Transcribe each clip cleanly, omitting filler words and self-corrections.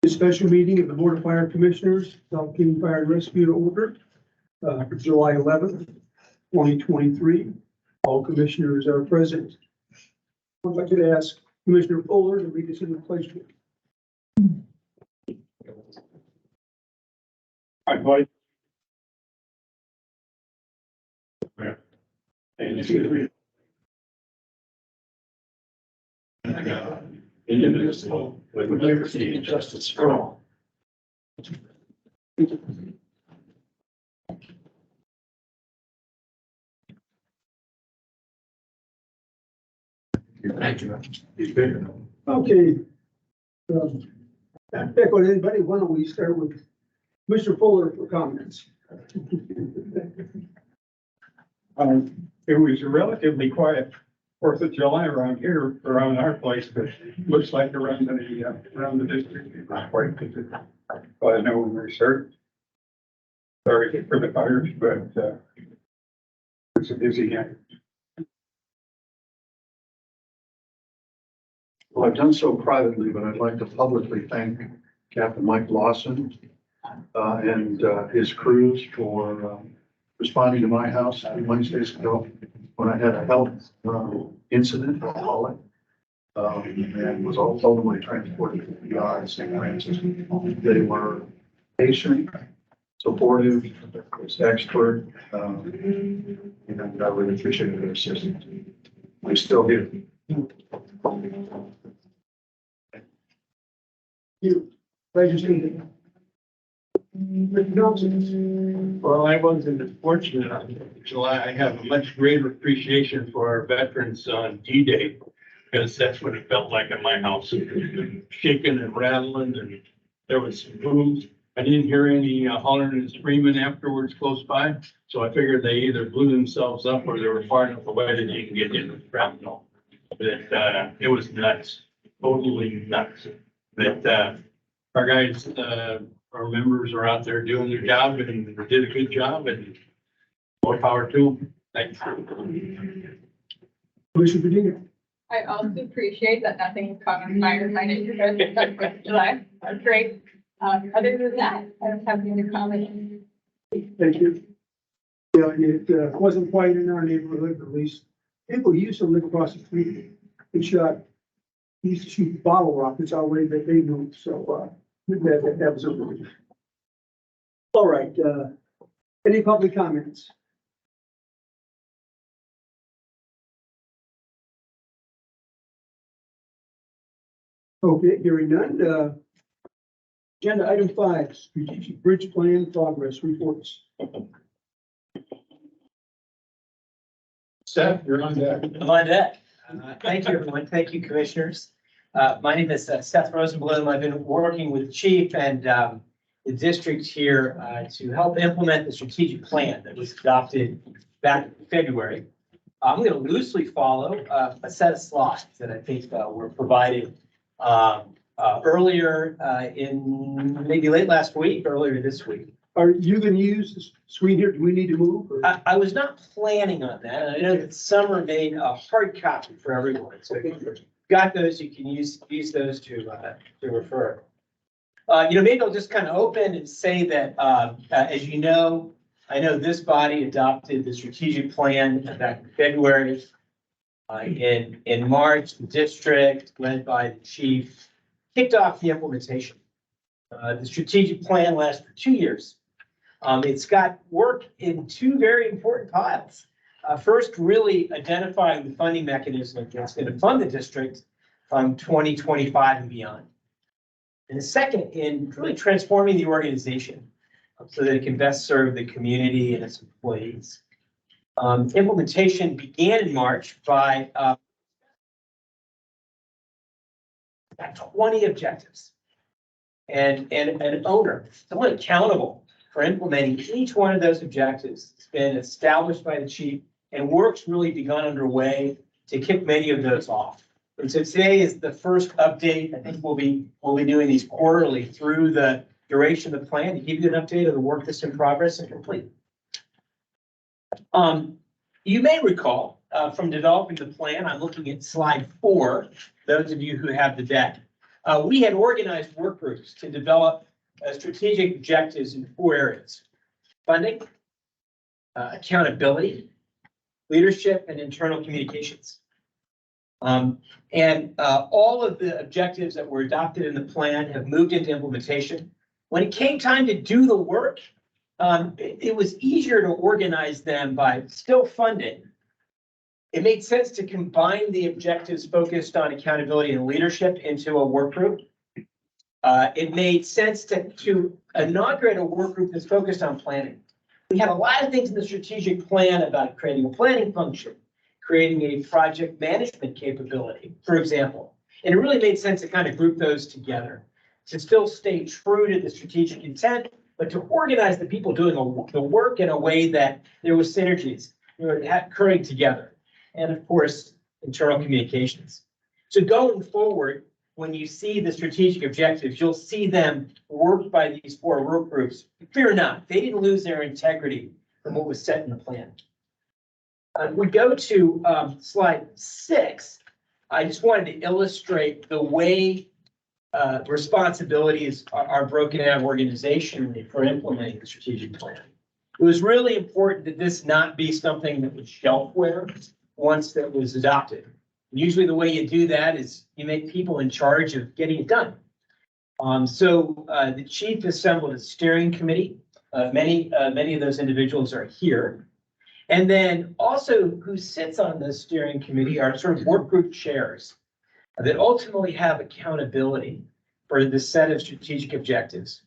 This special meeting of the Board of Fire Commissioners, South King Fire and Rescue to order, for July 11th, 2023. All commissioners are present. I'd like to ask Commissioner Fuller to lead us in the pledge. Hi, buddy. And indivisible, with liberty and justice for all. Thank you. He's bigger. Okay. Back on anybody, why don't we start with Mr. Fuller for comments? It was a relatively quiet 4th of July around here, around our place, but looks like around the district, it's not quite. But I know when we started. Sorry for the fires, but it's a busy night. Well, I've done so privately, but I'd like to publicly thank Captain Mike Lawson and his crews for responding to my house 2 Wednesdays ago when I had a health incident, I'll call it, and was ultimately transported to the ER in St. Francis. They were patient, supportive, expert, and I really appreciated their assistance. I'm still here. You, Legislator. Mr. Johnson. Well, I wasn't fortunate on July. I have a much greater appreciation for our veterans on D-Day, because that's what it felt like at my house. It was shaking and rattling, and there was some booms. I didn't hear any hollering and screaming afterwards close by, so I figured they either blew themselves up or they were far enough away that you can get in the shrapnel. But it was nuts, totally nuts. But our guys, our members are out there doing their job and did a good job, and more power to them. Thanks. Commissioner Virginia. I also appreciate that nothing caught on fire in my neighborhood in July. That's great. Other than that, I don't have any comment. Thank you. Yeah, it wasn't quite in our neighborhood, at least. People used to live across the street and used to shoot bottle rockets our way that they moved, so, that was a relief. All right, any public comments? Okay, hearing none, agenda item 5, strategic bridge plan progress reports. Seth, you're on deck. I'm on deck. Thank you, everyone. Thank you, commissioners. My name is Seth Rosenblum. I've been working with the chief and the district here to help implement the strategic plan that was adopted back in February. I'm going to loosely follow a set of slides that I think were provided earlier in maybe late last week, earlier this week. Are you going to use the screen here? Do we need to move? Or? I was not planning on that. I know that Summer made a hard copy for everyone. So if you've got those, you can use those to refer. Maybe I'll just kind of open and say that, as you know, I know this body adopted the strategic plan back in February. In March, the district, led by the chief, kicked off the implementation. The strategic plan lasts for 2 years. It's got work in 2 very important piles. First, really identifying the funding mechanism that's going to fund the district from 2025 and beyond. And the second, in really transforming the organization so that it can best serve the community and its employees. Implementation began in March by 20 objectives and an owner, someone accountable for implementing each one of those objectives. It's been established by the chief and work's really begun underway to kick many of those off. And so today is the first update. I think we'll be doing these quarterly through the duration of the plan to give you an update of the work that's in progress and complete. You may recall from developing the plan, I'm looking at slide 4, those of you who have the deck. We had organized work groups to develop strategic objectives in 4 areas: funding, accountability, leadership, and internal communications. All of the objectives that were adopted in the plan have moved into implementation. When it came time to do the work, it was easier to organize them by still funding. It made sense to combine the objectives focused on accountability and leadership into a work group. It made sense to inaugurate a work group that's focused on planning. We had a lot of things in the strategic plan about creating a planning function, creating a project management capability, for example. And it really made sense to kind of group those together, to still stay true to the strategic intent, but to organize the people doing the work in a way that there was synergies, occurring together. And of course, internal communications. So going forward, when you see the strategic objectives, you'll see them worked by these 4 work groups. Fear not, they didn't lose their integrity from what was set in the plan. We go to slide 6. I just wanted to illustrate the way responsibilities are broken out organizationally for implementing the strategic plan. It was really important that this not be something that was shelfware once that was adopted. Usually the way you do that is you make people in charge of getting it done. So the chief assembled a steering committee. Many of those individuals are here. And then also who sits on the steering committee are sort of work group chairs that ultimately have accountability for the set of strategic objectives.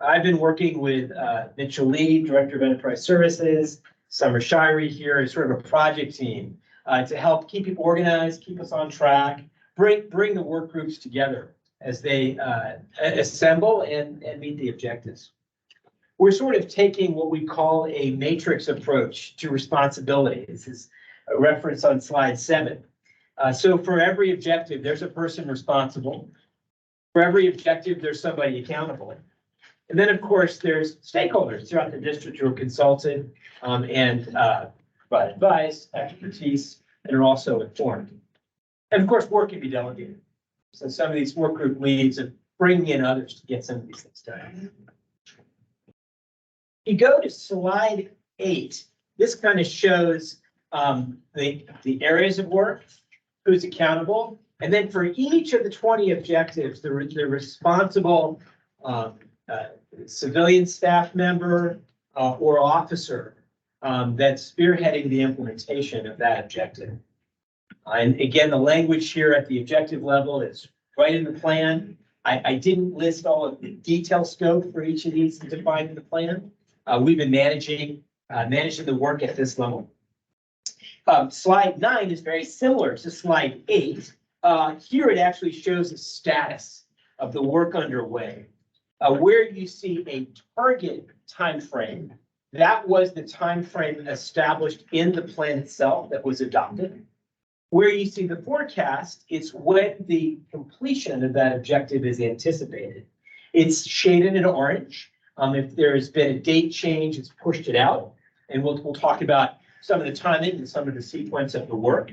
I've been working with Mitchell Lee, Director of Enterprise Services, Summer Shirey here as sort of a project team to help keep people organized, keep us on track, bring the work groups together as they assemble and meet the objectives. We're sort of taking what we call a matrix approach to responsibility. This is a reference on slide 7. So for every objective, there's a person responsible. For every objective, there's somebody accountable. And then, of course, there's stakeholders throughout the district who are consulted and provide advice, expertise, and are also informed. And of course, work can be delegated. So some of these work group leads are bringing in others to get some of these things done. You go to slide 8. This kind of shows the areas of work, who's accountable, and then for each of the 20 objectives, the responsible civilian staff member or officer that's spearheading the implementation of that objective. And again, the language here at the objective level is right in the plan. I didn't list all of the detail scope for each of these defined in the plan. We've been managing the work at this level. Slide 9 is very similar to slide 8. Here it actually shows the status of the work underway. Where you see a target time frame, that was the time frame established in the plan itself that was adopted. Where you see the forecast, it's when the completion of that objective is anticipated. It's shaded in orange. If there's been a date change, it's pushed it out. And we'll talk about some of the timing and some of the sequence of the work.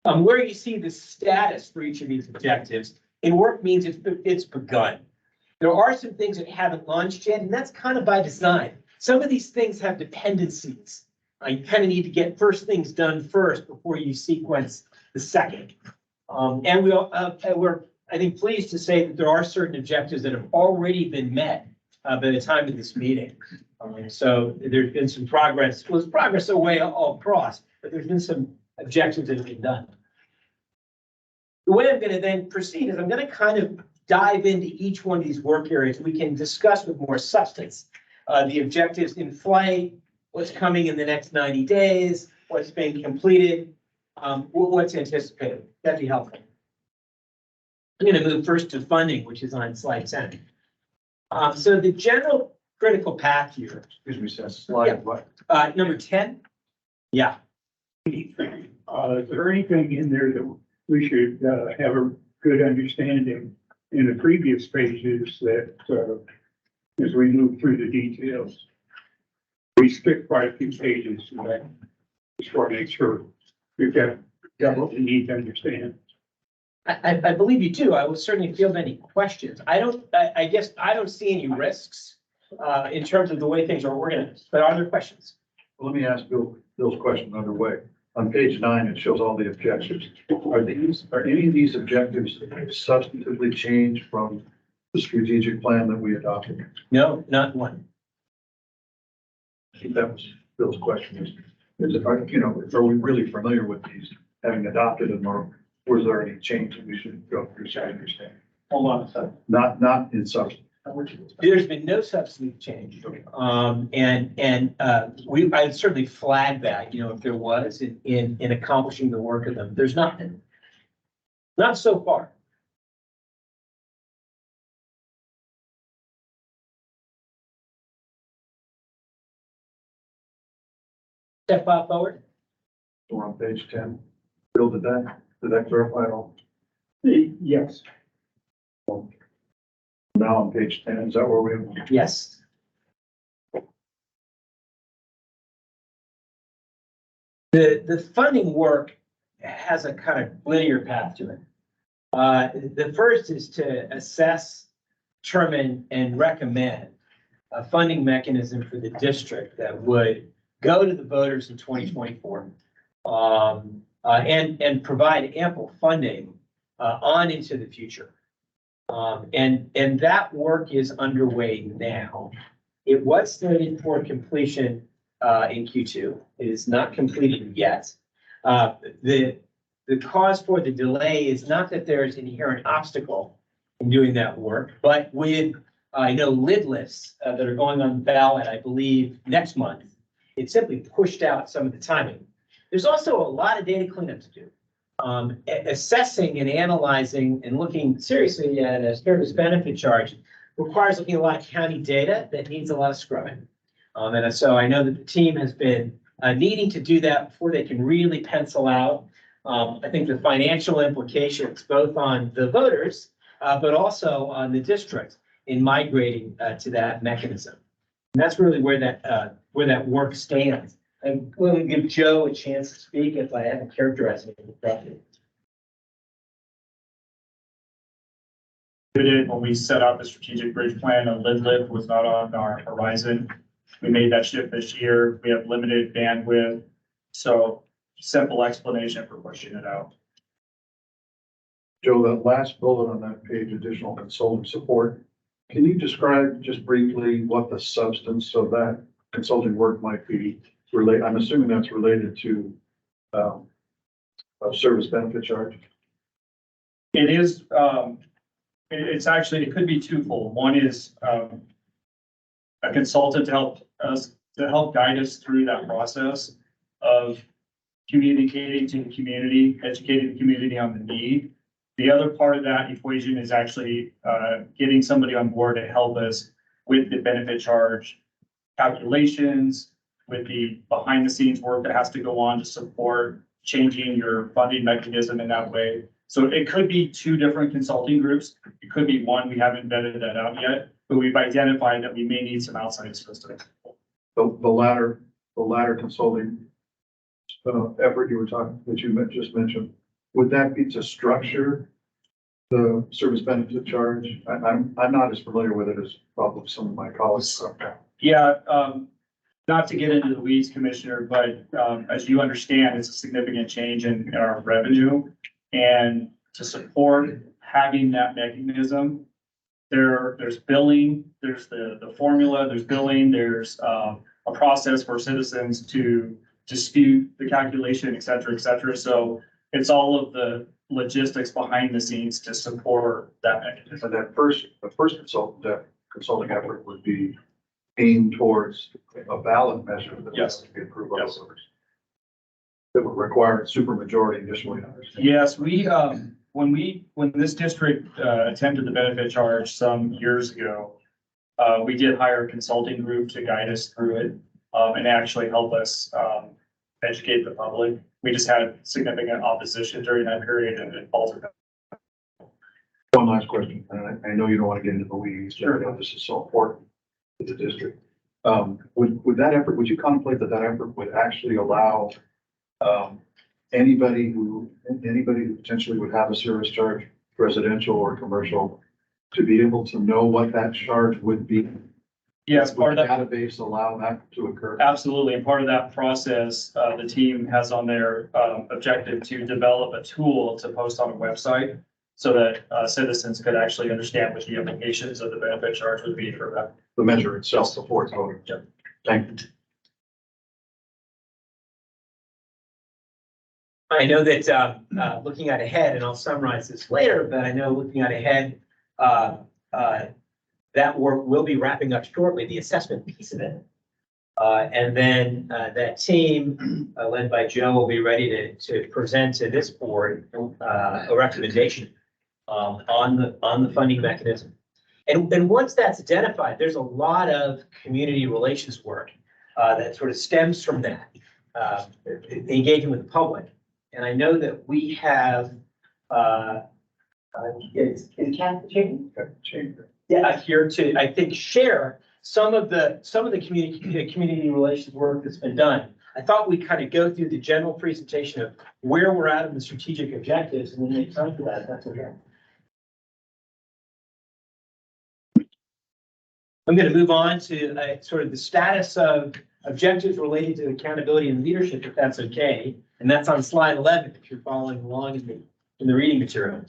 Where you see the status for each of these objectives, in work means it's begun. There are some things that haven't launched yet, and that's kind of by design. Some of these things have dependencies. You kind of need to get first things done first before you sequence the second. And we're, I think, pleased to say that there are certain objectives that have already been met by the time of this meeting. So there's been some progress. Well, there's progress away all across, but there's been some objectives that have been done. The way I'm going to then proceed is I'm going to kind of dive into each one of these work areas. We can discuss with more substance the objectives in flight, what's coming in the next 90 days, what's being completed, what's anticipated. That'd be helpful. I'm going to move first to funding, which is on slide 10. So the general critical path here. Excuse me, Seth, slide what? Number 10. Yeah. Is there anything in there that we should have a good understanding in the previous pages that as we move through the details? We skipped quite a few pages, right? Just want to make sure we've got what we need to understand. I believe you do. I will certainly field any questions. I guess I don't see any risks in terms of the way things are organized, but are there questions? Let me ask Bill's question another way. On page 9, it shows all the objectives. Are any of these objectives substantively changed from the strategic plan that we adopted? No, not one. I think that was Bill's question. Are we really familiar with these, having adopted them, or was there any change that we should go through to understand? Hold on a second. Not in substance. There's been no substantive change. I'd certainly flag that, if there was in accomplishing the work of them. There's nothing. Not so far. Step forward. We're on page 10. Bill, did that clarify it all? Yes. Now on page 10, is that where we are? Yes. The funding work has a kind of linear path to it. The first is to assess, determine, and recommend a funding mechanism for the district that would go to the voters in 2024 and provide ample funding on into the future. And that work is underway now. It was slated for completion in Q2. It is not completed yet. The cause for the delay is not that there is inherent obstacle in doing that work, but with lid lifts that are going on the ballot, I believe, next month, it simply pushed out some of the timing. There's also a lot of data cleanup to do. Assessing and analyzing and looking seriously at a service benefit charge requires looking at a lot of county data that needs a lot of scrubbing. And so I know that the team has been needing to do that before they can really pencil out. I think the financial implications, both on the voters, but also on the district in migrating to that mechanism. And that's really where that work stands. I'm willing to give Joe a chance to speak if I haven't characterized it correctly. We did when we set up the strategic bridge plan, a lid lift was not on our horizon. We made that shift this year. We have limited bandwidth. So simple explanation for pushing it out. Joe, that last bullet on that page, additional consultant support. Can you describe just briefly what the substance of that consulting work might be? I'm assuming that's related to a service benefit charge. It is, it's actually, it could be twofold. One is a consultant to help guide us through that process of communicating to the community, educating the community on the need. The other part of that equation is actually getting somebody on board to help us with the benefit charge calculations, with the behind the scenes work that has to go on to support changing your funding mechanism in that way. So it could be two different consulting groups. It could be one, we haven't vetted that out yet, but we've identified that we may need some outside assistance. The latter consulting effort you were talking, that you just mentioned, would that be to structure the service benefit charge? I'm not as familiar with it as probably some of my colleagues are. Yeah, not to get into the weeds, Commissioner, but as you understand, it's a significant change in our revenue. And to support having that mechanism, there's billing, there's the formula, there's billing, there's a process for citizens to dispute the calculation, et cetera, et cetera. So it's all of the logistics behind the scenes to support that mechanism. And the first consulting effort would be aimed towards a ballot measure that has to be approved by the voters. That would require a supermajority initially. Yes, when this district attempted the benefit charge some years ago, we did hire a consulting group to guide us through it and actually help us educate the public. We just had significant opposition during that period and it faltered. One last question, and I know you don't want to get into the weeds. Sure. I know this is so important to the district. Would that effort, would you contemplate that effort would actually allow anybody who potentially would have a service charge, residential or commercial, to be able to know what that charge would be. Yes, part Would of the that, database allow that to occur? absolutely. And part of that process, the team has on their objective to develop a tool to post on a website so that citizens could actually understand what the implications of the benefit charge would be for that. The measure itself before it's voted. Yep. Thank you. I know that, looking out ahead, and I'll summarize this later, but I know looking out ahead, that work will be wrapping up shortly, the assessment piece of it. And then, that team, led by Joe, will be ready to present to this board, a recommendation, on the funding mechanism. And once that's identified, there's a lot of community relations work, that sort of stems from that, engaging with the public. And I know that we have, is Kathy Chamber? Yeah, here to, I think, share some of the community relations work that's been done. I thought we'd kind of go through the general presentation of where we're at in the strategic objectives and then make time for that, if that's okay. I'm going to move on to sort of the status of objectives related to accountability and leadership, if that's okay. And that's on slide 11, if you're following along in the reading material.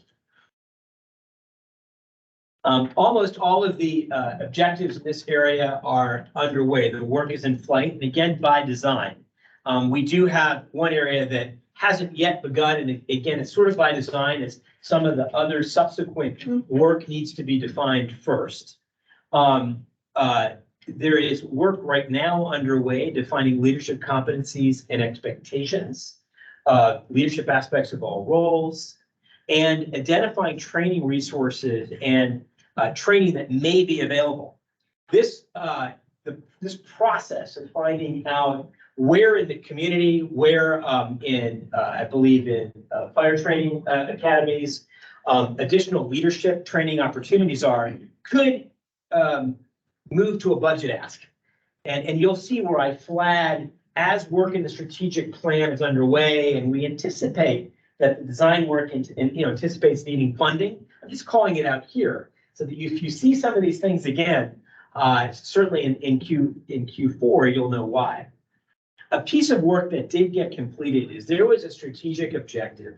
Almost all of the objectives in this area are underway. The work is in flight, and again, by design. We do have one area that hasn't yet begun, and again, it's sort of by design, as some of the other subsequent work needs to be defined first. There is work right now underway defining leadership competencies and expectations, leadership aspects of all roles, and identifying training resources and training that may be available. This process of finding out where in the community, where I believe in fire training academies, additional leadership training opportunities are, could move to a budget ask. And you'll see where I flag as work in the strategic plan is underway and we anticipate that the design work anticipates needing funding. I'm just calling it out here so that if you see some of these things again, certainly in Q4, you'll know why. A piece of work that did get completed is there was a strategic objective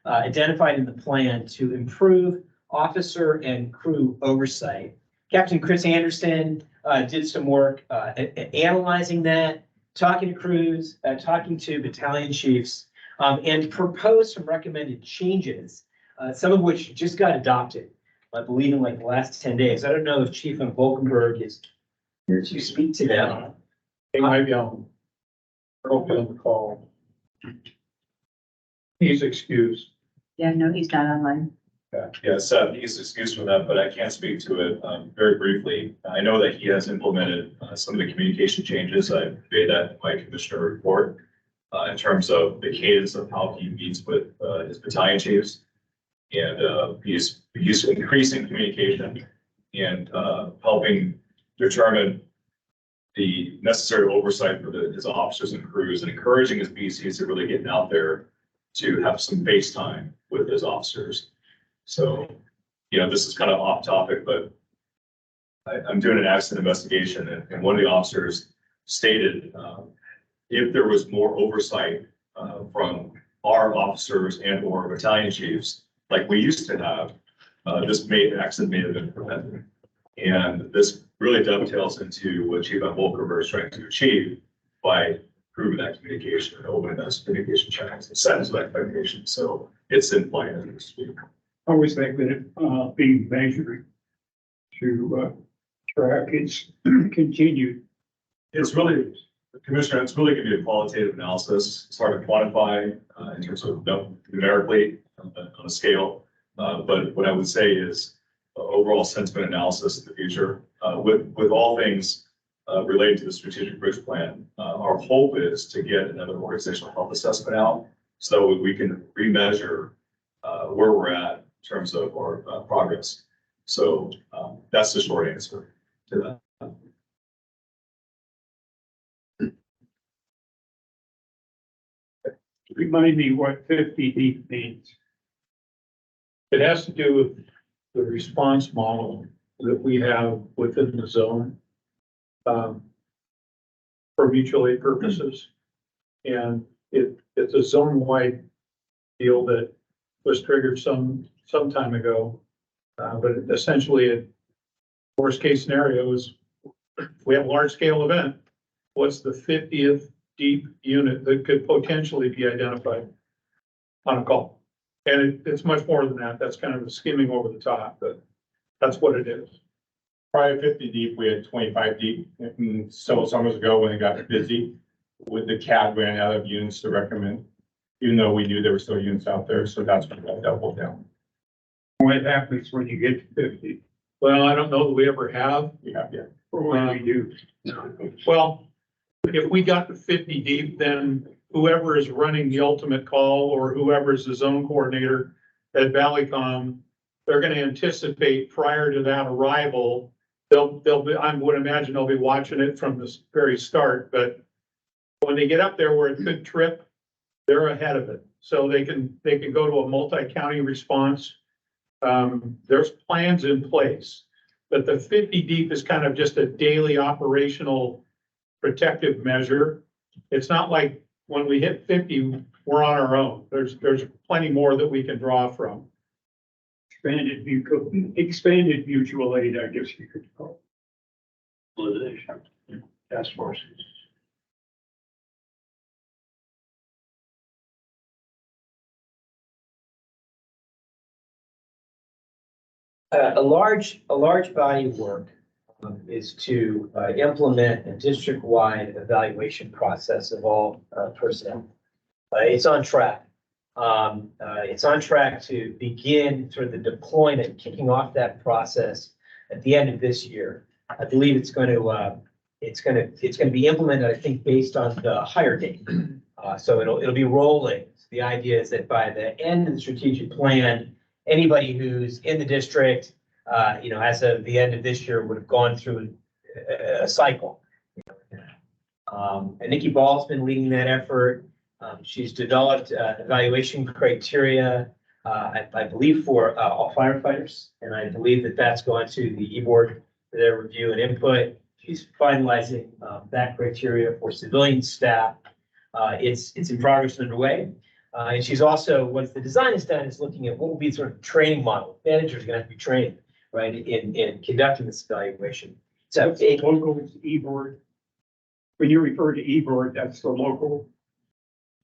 identified in the plan to improve officer and crew oversight. Captain Chris Anderson did some work analyzing that, talking to crews, talking to battalion chiefs, and proposed some recommended changes, some of which just got adopted, I believe in like the last 10 days. I don't know if Chief von Volkenberg is here to speak to them. He might be on. Open the call. He's excused. Yeah, no, he's not online. Yes, he's excused from that, but I can speak to it very briefly. I know that he has implemented some of the communication changes. I made that in my commissioner report in terms of the cadence of how he meets with his battalion chiefs. And he's increasing communication and helping determine the necessary oversight for his officers and crews and encouraging his BCs to really get out there to have some face time with his officers. So, this is kind of off topic, but I'm doing an accident investigation and one of the officers stated if there was more oversight from our officers and or battalion chiefs, like we used to have, this accident may have been prevented. And this really dovetails into what Chief von Volkenberg is trying to achieve by improving that communication and opening those communication channels and setting some expectations. So it's in play as we speak. How is that going to be measured to track its continued? It's really, Commissioner, it's really going to be a qualitative analysis. It's hard to quantify in terms of numerically on a scale. But what I would say is overall sentiment analysis in the future with all things related to the strategic bridge plan. Our hope is to get another organizational health assessment out so that we can remeasure where we're at in terms of our progress. So that's the short answer to that. Remind me what 50 deep means. It has to do with the response model that we have within the zone. For mutual aid purposes. And it's a zone-wide deal that was triggered some time ago. But essentially, worst case scenario is if we have a large scale event, what's the 50th deep unit that could potentially be identified on a call? And it's much more than that. That's kind of a skimming over the top, but that's what it is. Prior to 50 deep, we had 25 deep. And several summers ago, when it got busy, with the CAD ran out of units to recommend, even though we knew there were still units out there. So that's when that doubled down. What happens when you get to 50? Well, I don't know that we ever have. We have, yeah. Or what do we do? Well, if we got to 50 deep, then whoever is running the ultimate call or whoever is the zone coordinator at Valleycom, they're going to anticipate prior to that arrival. They'll be, I would imagine they'll be watching it from the very start, but when they get up there where it could trip, they're ahead of it. So they can go to a multi-county response. There's plans in place, but the 50 deep is kind of just a daily operational protective measure. It's not like when we hit 50, we're on our own. There's plenty more that we can draw from. Expanded mutual aid, I guess you could call it. Task forces. A large body of work is to implement a district-wide evaluation process of all personnel. It's on track. It's on track to begin sort of the deployment, kicking off that process at the end of this year. I believe it's going to be implemented, I think, based on the hire date. So it'll be rolling. So the idea is that by the end of the strategic plan, anybody who's in the district, as of the end of this year, would have gone through a cycle. And Nikki Ball's been leading that effort. She's developed evaluation criteria, I believe, for all firefighters, and I believe that that's gone to the E-Board for their review and input. She's finalizing that criteria for civilian staff. It's in progress and underway. And she's also, once the design is done, is looking at what will be sort of training model. Managers are going to have to be trained, right, in conducting this evaluation. So Local E-Board. When you refer to E-Board, that's the local.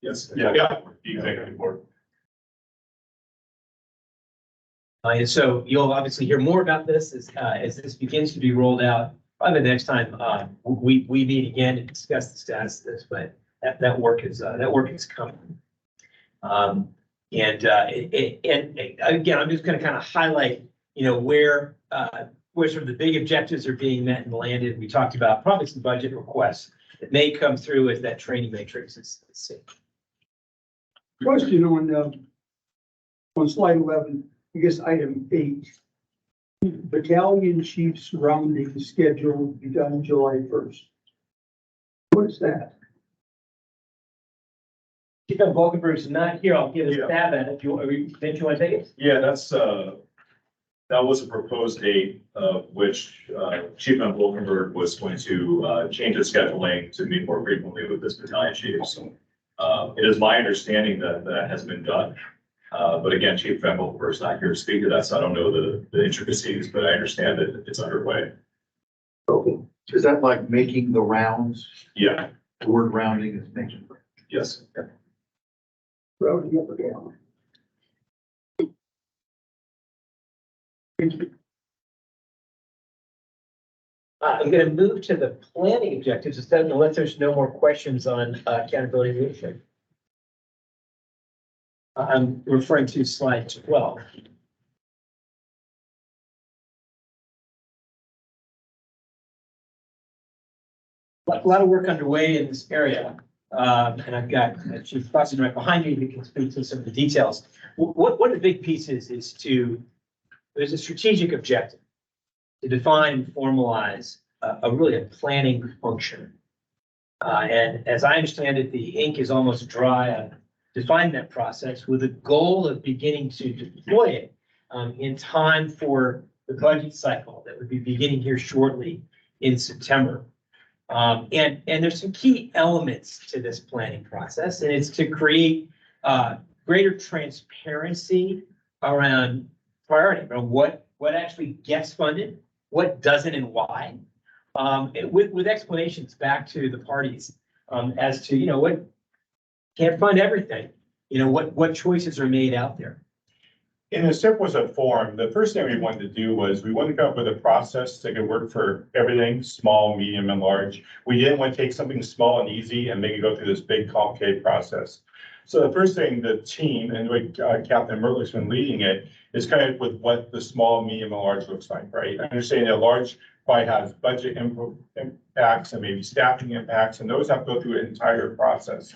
Yes. Yeah. The executive board. and so you'll obviously hear more about this as this begins to be rolled out. Probably the next time we meet again to discuss the status of this, but that work is coming. And again, I'm just going to kind of highlight, where sort of the big objectives are being met and landed. We talked about probably some budget requests that may come through as that training matrix is seen. Question on slide 11, I guess item 8. Battalion chiefs rounding schedule will be done July 1st. What is that? Chief Volkenberg is not here. I'll give a stab at it. Didn't you want to take it? Yeah, that was a proposed date of which Chief Van Volkenberg was going to change his scheduling to meet more frequently with this battalion chief. So it is my understanding that that has been done. But again, Chief Van Volkenberg is not here to speak to that, so I don't know the intricacies, but I understand that it's underway. Is that like making the rounds? Yeah, The word rounding is making. yes. Rounding up or down? I'm going to move to the planning objectives instead, unless there's no more questions on accountability leadership. I'm referring to slide 12. A lot of work underway in this area. And I've got Chief Clausen right behind me who can speak to some of the details. One of the big pieces is there's a strategic objective to define and formalize really a planning function. And as I understand it, the ink is almost dry define that process with a goal of beginning to deploy it in time for the budget cycle that would be beginning here shortly in September. And there's some key elements to this planning process, and it's to create greater transparency around priority, around what actually gets funded, what doesn't and why, with explanations back to the parties as to, what can't fund everything, what choices are made out there. In the simplest of form, the first thing we wanted to do was we wanted to come up with a process that could work for everything, small, medium, and large. We didn't want to take something small and easy and make it go through this big complicated process. So the first thing the team, and Captain Mertlich's been leading it, is kind of with what the small, medium, and large looks like, right? Understanding that large probably has budget impacts and maybe staffing impacts, and those have to go through an entire process.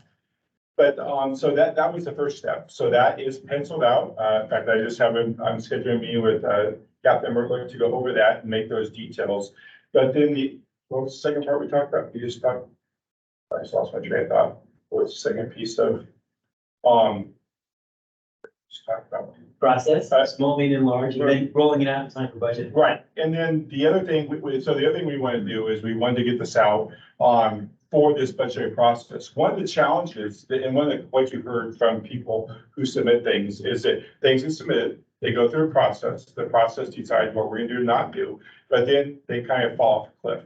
But so that was the first step. So that is penciled out. In fact, I just have I'm scheduling a meeting with Captain Mertlich to go over that and make those details. But then what was the second part we talked about? We just talked. I just lost my train of thought. What was the second piece of just talked about? Process, small, medium, large, and then rolling it out in time for budget. Right. And then the other thing, so the other thing we want to do is we wanted to get this out for this budgetary process. One of the challenges, and one of what you heard from people who submit things, is that things are submitted, they go through a process, the process decides what we're going to do or not do, but then they kind of fall off a cliff.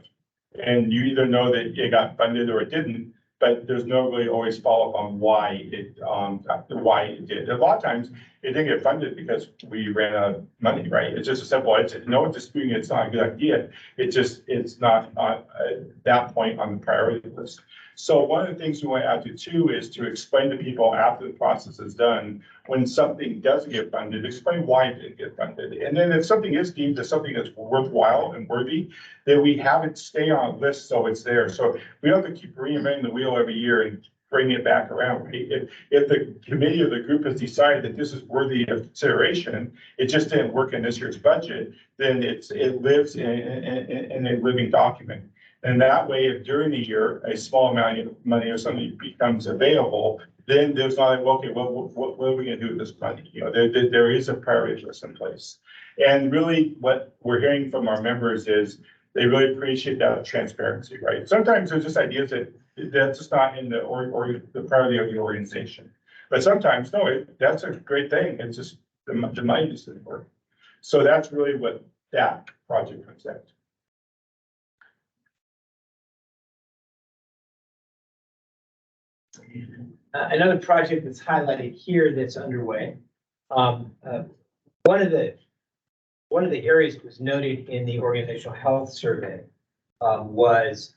And you either know that it got funded or it didn't, but there's no really always follow up on why it did. A lot of times it didn't get funded because we ran out of money, right? It's just a simple, no one's disputing it's not a good idea. It's not at that point on the priority list. So one of the things we want to add to too is to explain to people after the process is done, when something doesn't get funded, explain why it didn't get funded. And then if something is deemed as something that's worthwhile and worthy, then we have it stay on a list so it's there. So we don't have to keep reinventing the wheel every year and bring it back around. If the committee or the group has decided that this is worthy of consideration, it just didn't work in this year's budget, then it lives in a living document. And that way, if during the year, a small amount of money or something becomes available, then there's not like, okay, well, what are we gonna do with this money? There is a priority list in place. And really what we're hearing from our members is they really appreciate that transparency, right? Sometimes there's just ideas that's just not in the priority of the organization. But sometimes, no, that's a great thing. It's just the money just didn't work. So that's really what that project comes out. Another project that's highlighted here that's underway. One of the areas that was noted in the organizational health survey was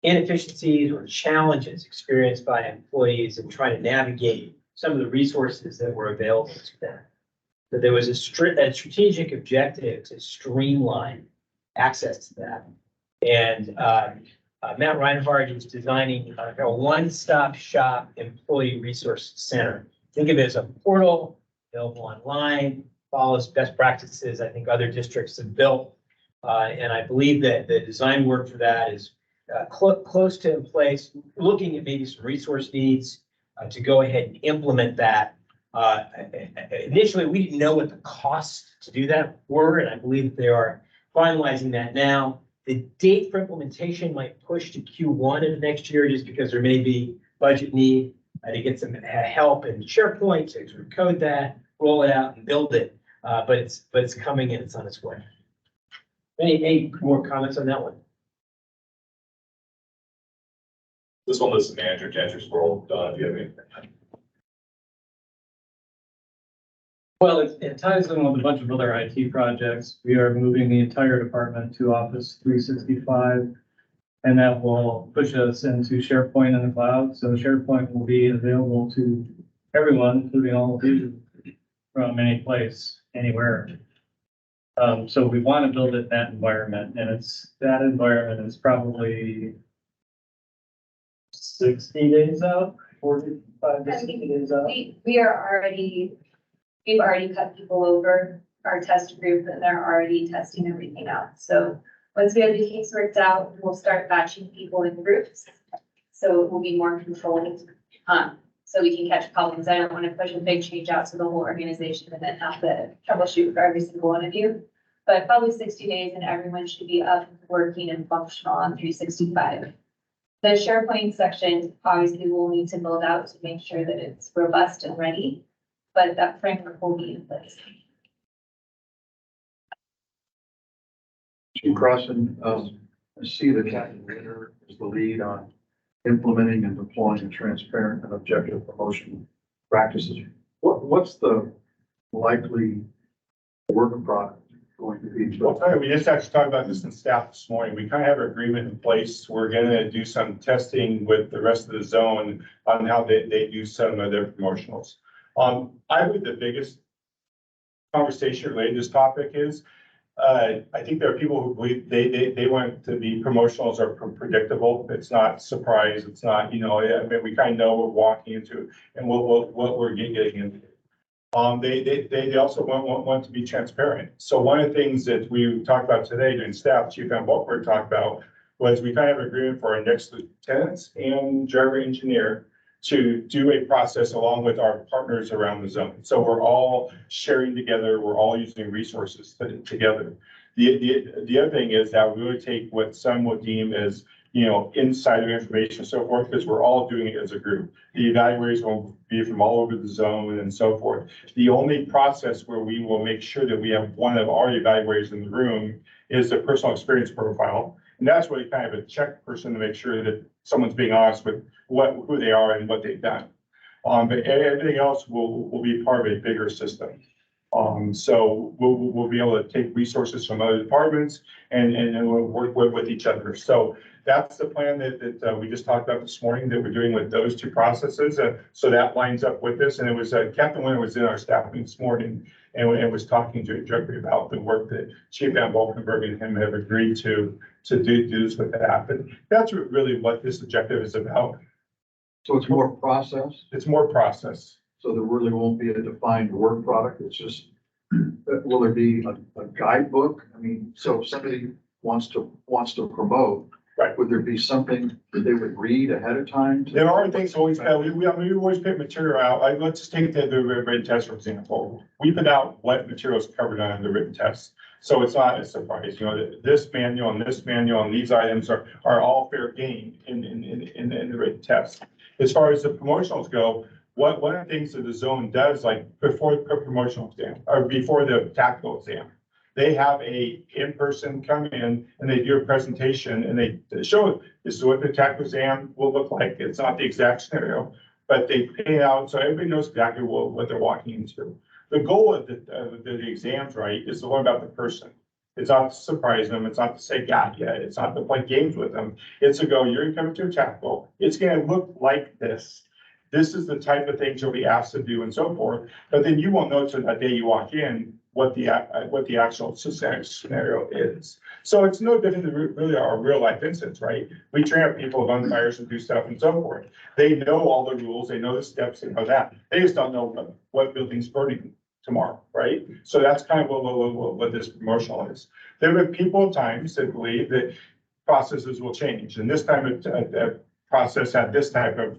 inefficiencies or challenges experienced by employees in trying to navigate some of the resources that were available to them. So there was a strategic objective to streamline access to that. And Matt Reinhardt is designing a one-stop shop employee resource center. Think of it as a portal available online, follows best practices I think other districts have built. And I believe that the design work for that is close to in place, looking at maybe some resource needs to go ahead and implement that. Initially, we didn't know what the costs to do that were, and I believe that they are finalizing that now. The date for implementation might push to Q1 of next year, just because there may be budget need to get some help in SharePoint to sort of code that, roll it out and build it. But it's coming and it's on its way. Any more comments on that one? This one lists the manager, Jennifer's role. Don, do you have anything? Well, it ties in with a bunch of other IT projects. We are moving the entire department to Office 365, and that will push us into SharePoint in the cloud. So SharePoint will be available to everyone, including all of you, from any place, anywhere. So we want to build it in that environment, and that environment is probably 60 days out, 45 to 60 days out. We've already cut people over our test group, and they're already testing everything out. So once we have the kinks worked out, we'll start batching people in groups. So it will be more controlled. So we can catch problems. I don't want to push a big change out to the whole organization and then have to troubleshoot for every single one of you. But probably 60 days and everyone should be up, working and functional on 365. The SharePoint section, obviously we'll need to build out to make sure that it's robust and ready, but that framework will be in place. Chief Crossan, I see that Captain Ritter is the lead on implementing and deploying transparent and objective promotion practices. What's the likely work product going to be? Well, we just actually talked about this in staff this morning. We kind of have an agreement in place. We're gonna do some testing with the rest of the zone on how they do some of their promotionals. I would, the biggest conversation related to this topic is, I think there are people who believe they want to be promotionals are predictable. It's not surprise. It's not, you know, I mean, we kind of know what we're walking into and what we're getting into. They also want to be transparent. So one of the things that we talked about today during staff, Chief Van Volkberg talked about, was we kind of have an agreement for our next lieutenants and driver engineer to do a process along with our partners around the zone. So we're all sharing together, we're all using resources together. The other thing is that we would take what some would deem as, you know, insider information and so forth, because we're all doing it as a group. The evaluators will be from all over the zone and so forth. The only process where we will make sure that we have one of our evaluators in the room is the personal experience profile. And that's really kind of a check person to make sure that someone's being honest with who they are and what they've done. But everything else will be part of a bigger system. So we'll be able to take resources from other departments and we'll work with each other. So that's the plan that we just talked about this morning that we're doing with those two processes. So that lines up with this. And it was Captain Winter was in our staff meeting this morning and was talking to directly about the work that Chief Van Valkenburg and him have agreed to do this with that. But that's really what this objective is about. So it's more process, It's more process. so there really won't be a defined work product. It's just, will there be a guidebook? I mean, so if somebody wants to promote, Right. would there be something that they would read ahead of time? There are things always, we always put material out. Like, let's just take the written test, for example. We put out what materials covered on the written test. So it's not a surprise, you know, that this manual and these items are all fair game in the written test. As far as the promotionals go, one of the things that the zone does, like before the promotional exam or before the tactical exam, they have a in-person come in and they do a presentation and they show this is what the tactical exam will look like. It's not the exact scenario, but they paint out so everybody knows exactly what they're walking into. The goal of the exams, right, is to learn about the person. It's not to surprise them. It's not to say, yeah, it's not to play games with them. It's to go, you're coming to a tactical. It's going to look like this. This is the type of things you'll be asked to do and so forth. But then you won't know till that day you walk in what the actual scenario is. So it's no different than really our real life instance, right? We train our people to run fires and do stuff and so forth. They know all the rules, they know the steps, they know that. They just don't know what building's burning tomorrow, right? So that's kind of what this promotional is. There are people at times that believe that processes will change. And this time a process had this type of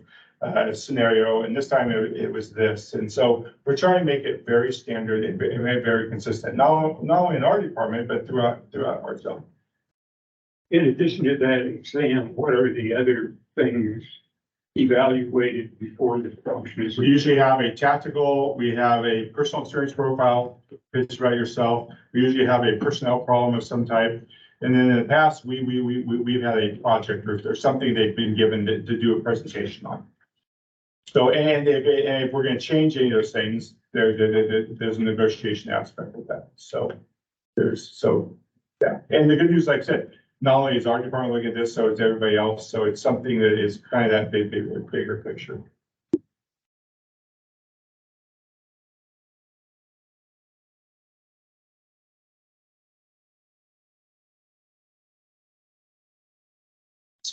scenario, and this time it was this. And so we're trying to make it very standard and very consistent, not only in our department, but throughout our zone. In addition to that exam, what are the other things evaluated before the function is? We usually have a tactical, we have a personal experience profile, it's right yourself. We usually have a personnel problem of some type. And then in the past, we've had a project or there's something they've been given to do a presentation on. So, and if we're going to change any of those things, there's a negotiation aspect of that. So yeah. And the good news, like I said, not only is our department looking at this, so it's everybody else. So it's something that is kind of that bigger picture.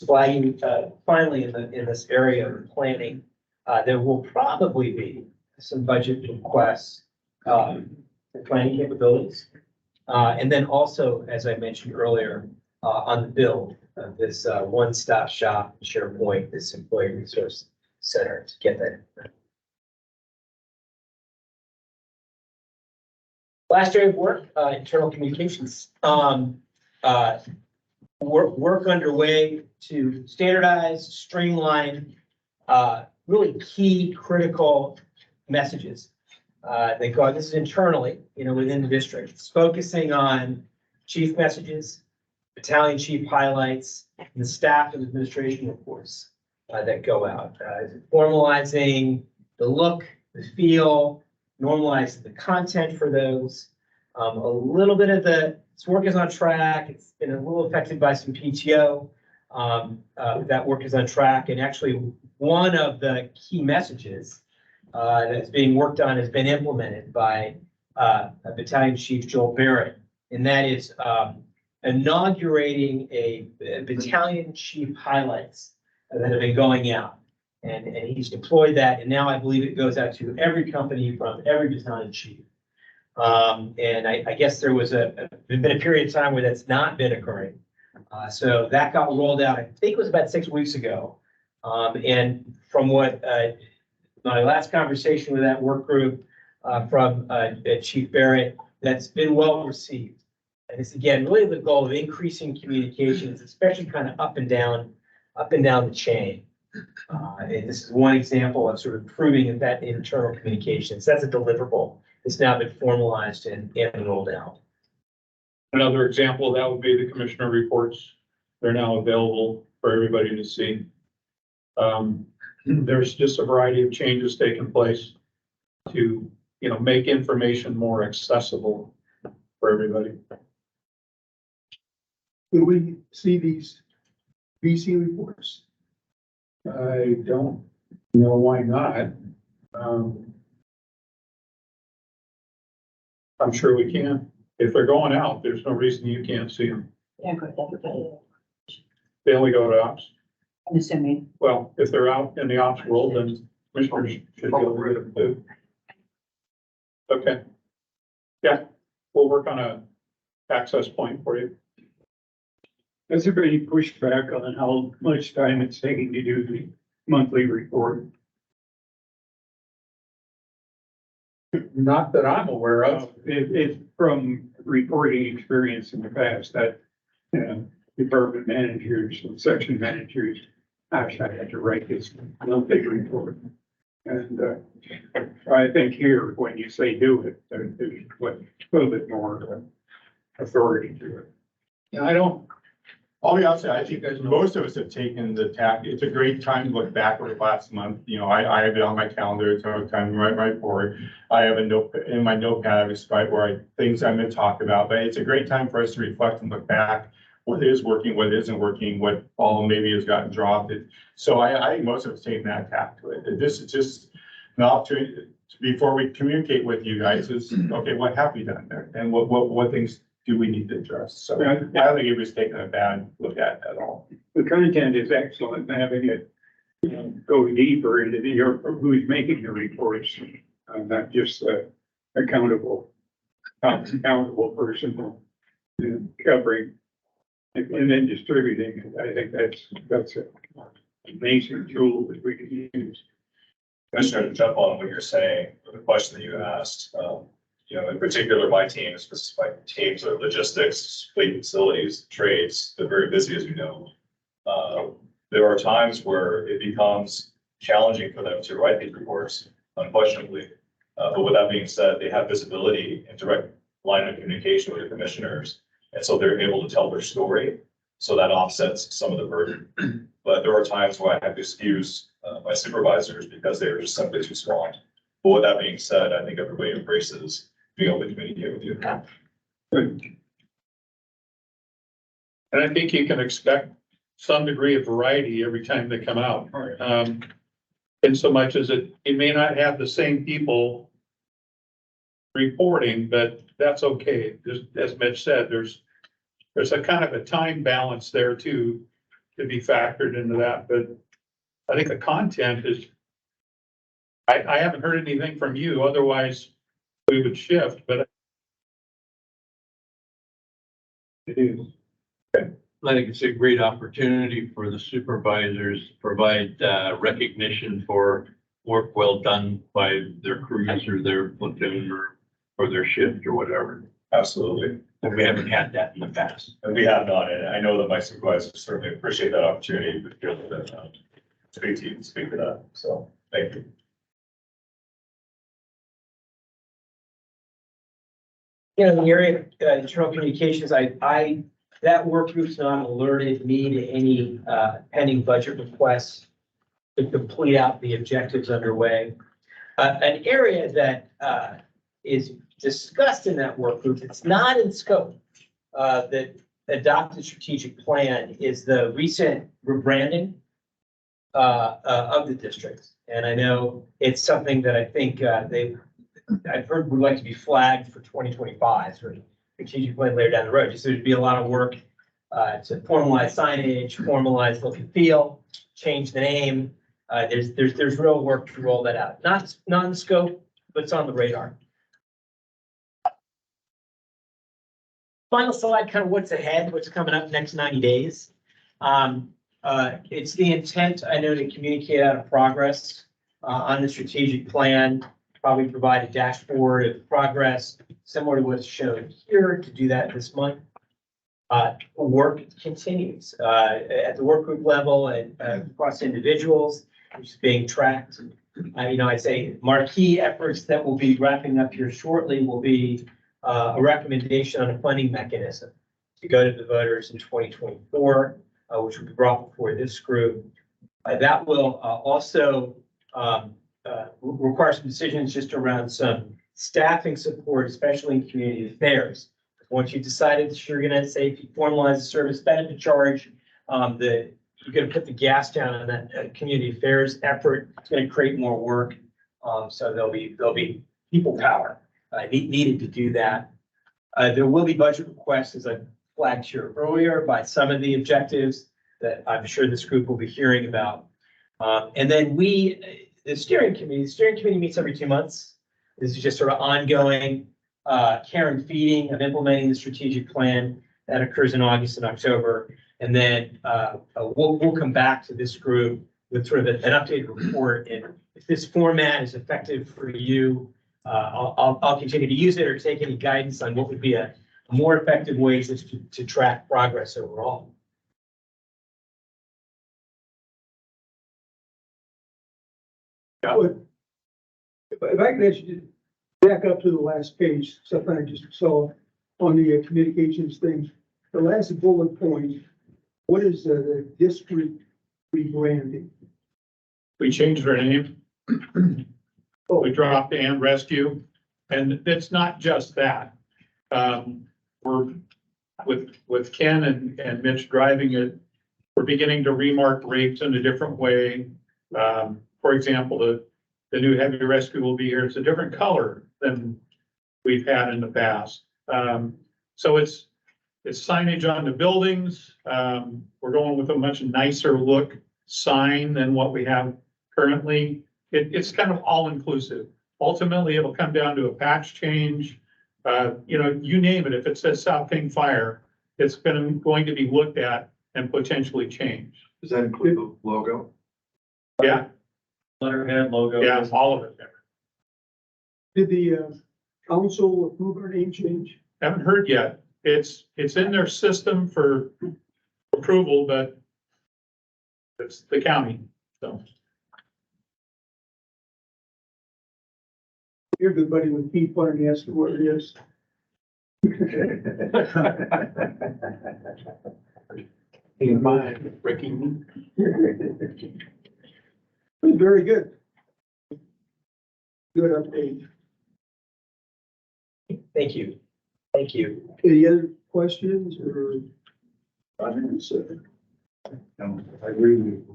Flagging, finally in this area of planning, there will probably be some budget requests for planning capabilities. And then also, as I mentioned earlier, on the build, this one-stop shop SharePoint, this employee resource center to get that. Last area of work, internal communications. Work underway to standardize, streamline, really key critical messages. They go, this is internally, within the district. It's focusing on chief messages, battalion chief highlights, and the staff and administration reports that go out. Formalizing the look, the feel, normalizing the content for those. A little bit of this work is on track. It's been a little affected by some PTO. That work is on track, and actually one of the key messages that's being worked on has been implemented by Battalion Chief Joel Barrett, and that is inaugurating a battalion chief highlights that have been going out. And he's deployed that, and now I believe it goes out to every company from every battalion chief. And I guess there was there's been a period of time where that's not been occurring. So that got rolled out, I think it was about 6 weeks ago. And from what my last conversation with that work group from Chief Barrett, that's been well received. And it's again, really the goal of increasing communications, especially kind of up and down the chain. And this is one example of sort of proving that internal communications, that's a deliverable. It's now been formalized and rolled out. Another example of that would be the commissioner reports. They're now available for everybody to see. There's just a variety of changes taking place to, make information more accessible for everybody. Will we see these VC reports? I don't know why not. I'm sure we can. If they're going out, there's no reason you can't see them. Yeah, good, everybody. They only go to ops. I'm assuming. Well, if they're out in the ops world, then commissioners should be able to read them too. Okay. Yeah, we'll work on a access point for you. Has there been any pushback on how much time it's taking to do the monthly report? Not that I'm aware of. It's from reporting experience in the past that department managers and section managers actually had to write this monthly report. And I think here, when you say do it, there's a little bit more authority to it. Yeah, I don't. Obviously, I think most of us have taken the tack. It's a great time to look back over the last month. I have it on my calendar, so time to write my report. I have a note in my notepad, I have a spot where things I'm going to talk about, but it's a great time for us to reflect and look back. What is working, what isn't working, what all maybe has gotten dropped. So I think most of us taken that tack to it. This is just an opportunity before we communicate with you guys is, okay, what have we done there? And what things do we need to address? So I don't think anybody's taken a bad look at it at all. The content is excellent, having it go deeper into who's making the reports, not just accountable person covering and then distributing it. I think that's an amazing tool that we can use. Commissioner, to jump on what you're saying, the question that you asked, in particular, my team, specific teams of logistics, fleet facilities, trades, they're very busy, as you know. There are times where it becomes challenging for them to write these reports, unquestionably. But with that being said, they have visibility and direct line of communication with the commissioners. And so they're able to tell their story. So that offsets some of the burden. But there are times where I have to excuse my supervisors because they are just simply too swamped. But with that being said, I think everybody embraces being able to communicate with you. Good. And I think you can expect some degree of variety every time they come out. In so much as it may not have the same people reporting, but that's okay. Just as Mitch said, there's a kind of a time balance there too, to be factored into that, but I think the content is, I haven't heard anything from you, otherwise we would shift, but It is. Okay. I think it's a great opportunity for the supervisors to provide recognition for work well done by their crews or their platoon or their shift or whatever. Absolutely. And we haven't had that in the past. And we have not, and I know that my supervisors certainly appreciate that opportunity, but feel that, speak to you and speak to that, so, thank you. You know, in the area of internal communications, that work group's not alerted me to any pending budget requests to complete out the objectives underway. An area that is discussed in that work group, it's not in scope, that adopted strategic plan is the recent rebranding of the district. And I know it's something that I think I've heard would like to be flagged for 2025, sort of strategic plan later down the road. Just there'd be a lot of work to formalize signage, formalize look and feel, change the name. There's real work to roll that out. Not in scope, but it's on the radar. Final slide, kind of what's ahead, what's coming up next 90 days. It's the intent, I know, to communicate out of progress on the strategic plan, probably provide a dashboard of progress similar to what's shown here, to do that this month. Work continues at the work group level and across individuals, which is being tracked. I'd say marquee efforts that will be wrapping up here shortly will be a recommendation on a funding mechanism to go to the voters in 2024, which will be brought before this group. That will also require some decisions just around some staffing support, especially in community affairs. Once you've decided that you're going to say, if you formalize the service benefit charge, that you're going to put the gas down on that community affairs effort. It's going to create more work. So there'll be people power needed to do that. There will be budget requests, as I flagged here earlier, by some of the objectives that I'm sure this group will be hearing about. And then the steering committee meets every 2 months. This is just sort of ongoing care and feeding of implementing the strategic plan that occurs in August and October. And then we'll come back to this group with sort of an updated report. And if this format is effective for you, I'll continue to use it or take any guidance on what would be a more effective way to track progress overall. If I could ask you to back up to the last page, something I just saw on the communications thing. The last bullet point, what is the district rebranding? We changed our name. We dropped and rescue, and it's not just that. We're with Ken and Mitch driving it. We're beginning to remark rates in a different way. For example, the new heavy rescue will be here. It's a different color than we've had in the past. So it's signage on the buildings. We're going with a much nicer look sign than what we have currently. It's kind of all inclusive. Ultimately, it'll come down to a patch change. You name it. If it says South King Fire, it's going to be looked at and potentially changed. Does that include the logo? Yeah, Letterhead, logo. yeah, all of it. Did the council approve our name change? Haven't heard yet. It's in their system for approval, but it's the county, so. You're a good buddy with Pete Barney, ask him what it is. In mind, breaking. Very good. Good update. Thank you. Thank you. Any other questions or? I agree with you,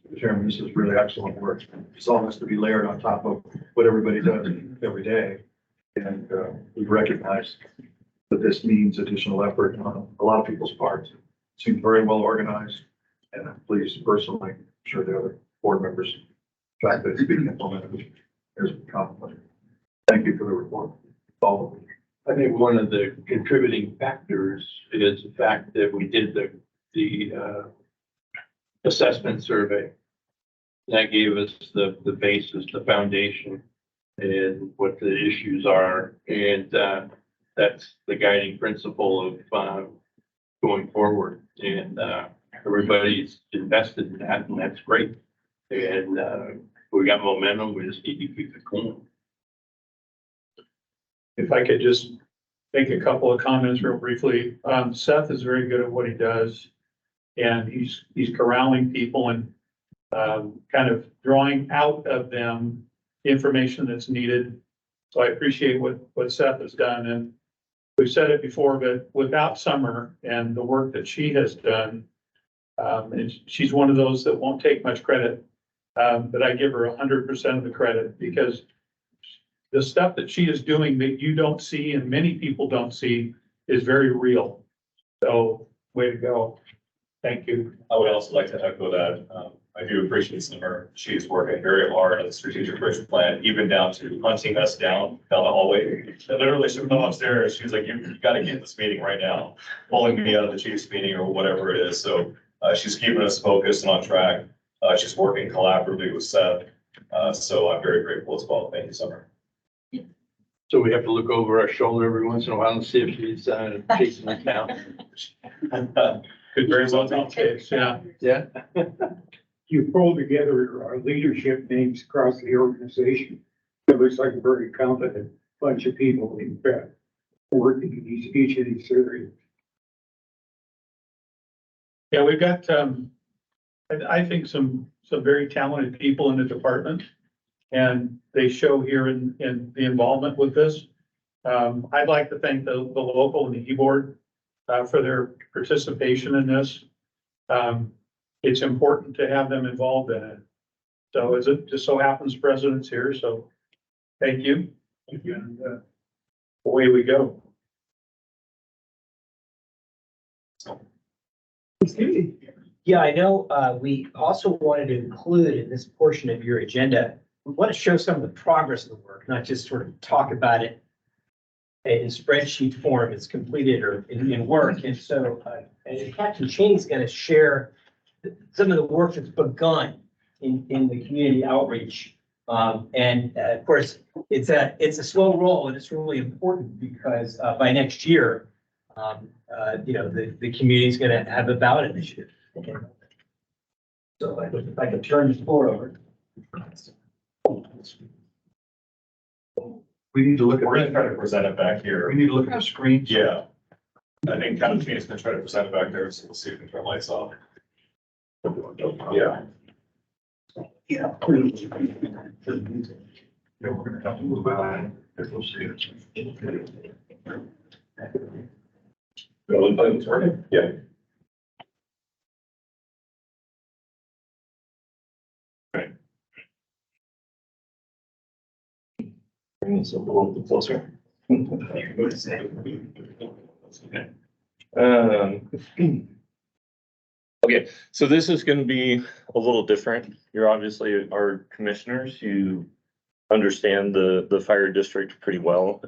Mr. Chairman. This is really excellent work. It's all has to be layered on top of what everybody does every day. And we recognize that this needs additional effort on a lot of people's parts. It seems very well organized, and I'm pleased personally, I'm sure the other board members, the fact that it's being implemented is a compliment. Thank you for the report. All of it. I think one of the contributing factors is the fact that we did the the assessment survey. That gave us the basis, the foundation, and what the issues are, and that's the guiding principle of going forward. And everybody's invested in that, and that's great. And we got momentum. We just need to keep it going. If I could just make a couple of comments real briefly. Seth is very good at what he does. And he's corralling people and kind of drawing out of them information that's needed. So I appreciate what Seth has done. And we've said it before, but without Summer and the work that she has done, and she's one of those that won't take much credit, but I give her 100% of the credit, because the stuff that she is doing that you don't see and many people don't see is very real. So way to go. Thank you. I would also like to echo that. I do appreciate Summer. She's working very hard on the strategic bridge plan, even down to hunting us down the hallway. And literally, she would come upstairs. She's like, you got to get in this meeting right now, pulling me out of the chief's meeting or whatever it is. So she's keeping us focused and on track. She's working collaboratively with Seth. So I'm very grateful as well. Thank you, Summer. So we have to look over our shoulder every once in a while and see if she's chasing us down. Could very well be the case, yeah. Yeah. You pull together our leadership names across the organization. It looks like a very competent bunch of people in fact working in each of these areas. Yeah, we've got, I think some very talented people in the department, and they show here in the involvement with this. I'd like to thank the local and the e-board for their participation in this. It's important to have them involved in it. So as it just so happens, President's here, so thank you. And away we go. Yeah, I know, we also wanted to include in this portion of your agenda, we want to show some of the progress of the work, not just sort of talk about it in spreadsheet form, it's completed or in work. And so, and Captain Cheney's going to share some of the work that's begun in the community outreach. And of course, it's a slow roll, and it's really important because by next year, you know, the community is going to have a ballot initiative. So if I could turn the floor over. We need to look We're gonna at, try to present it back here. we need to look at the screen. Yeah. I think kind of Gene's gonna try to present it back there, so we'll see if we can turn lights off. Yeah. Yeah. Yeah, we're gonna have to move on. We'll see it. It's working? Yeah. Bring this a little closer. Okay, so this is going to be a little different. You're obviously our commissioners. You understand the fire district pretty well,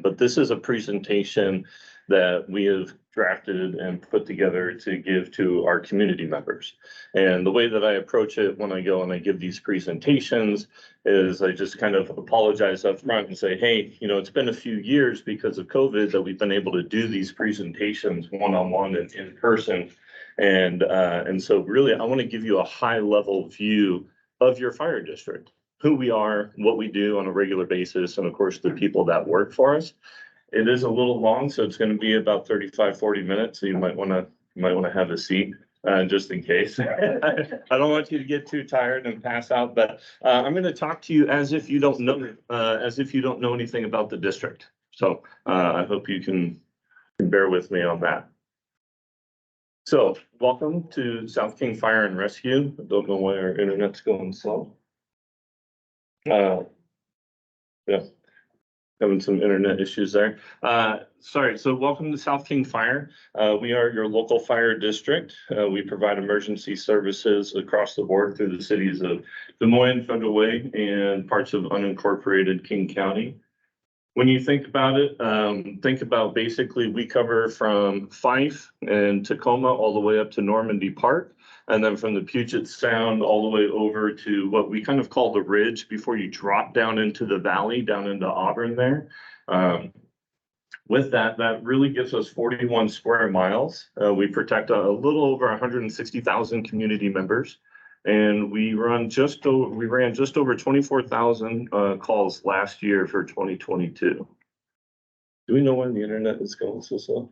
but this is a presentation that we have drafted and put together to give to our community members. And the way that I approach it when I go and I give these presentations is I just kind of apologize up front and say, hey, you know, it's been a few years because of COVID that we've been able to do these presentations one-on-one and in person. And so really, I want to give you a high level view of your fire district, who we are, what we do on a regular basis, and of course, the people that work for us. It is a little long, so it's going to be about 35, 40 minutes. So you might want to have a seat just in case. I don't want you to get too tired and pass out, but I'm going to talk to you as if you don't know anything about the district. So I hope you can bear with me on that. So welcome to South King Fire and Rescue. I don't know why our internet's going slow. Yeah, having some internet issues there. Sorry, so welcome to South King Fire. We are your local fire district. We provide emergency services across the board through the cities of Des Moines, Federal Way, and parts of unincorporated King County. When you think about it, think about basically we cover from Fife and Tacoma all the way up to Normandy Park. And then from the Puget Sound all the way over to what we kind of call the ridge before you drop down into the valley, down into Auburn there. With that, that really gives us 41 square miles. We protect a little over 160,000 community members. And we ran just over 24,000 calls last year for 2022. Do we know when the internet is going so slow?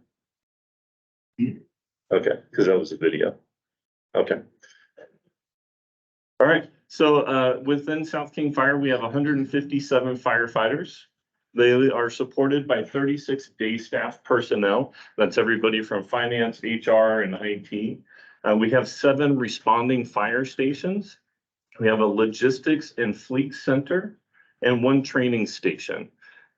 Okay, because that was a video. Okay. All right, so within South King Fire, we have 157 firefighters. They are supported by 36 day staff personnel. That's everybody from finance, HR, and IT. We have 7 responding fire stations. We have a logistics and fleet center and 1 training station.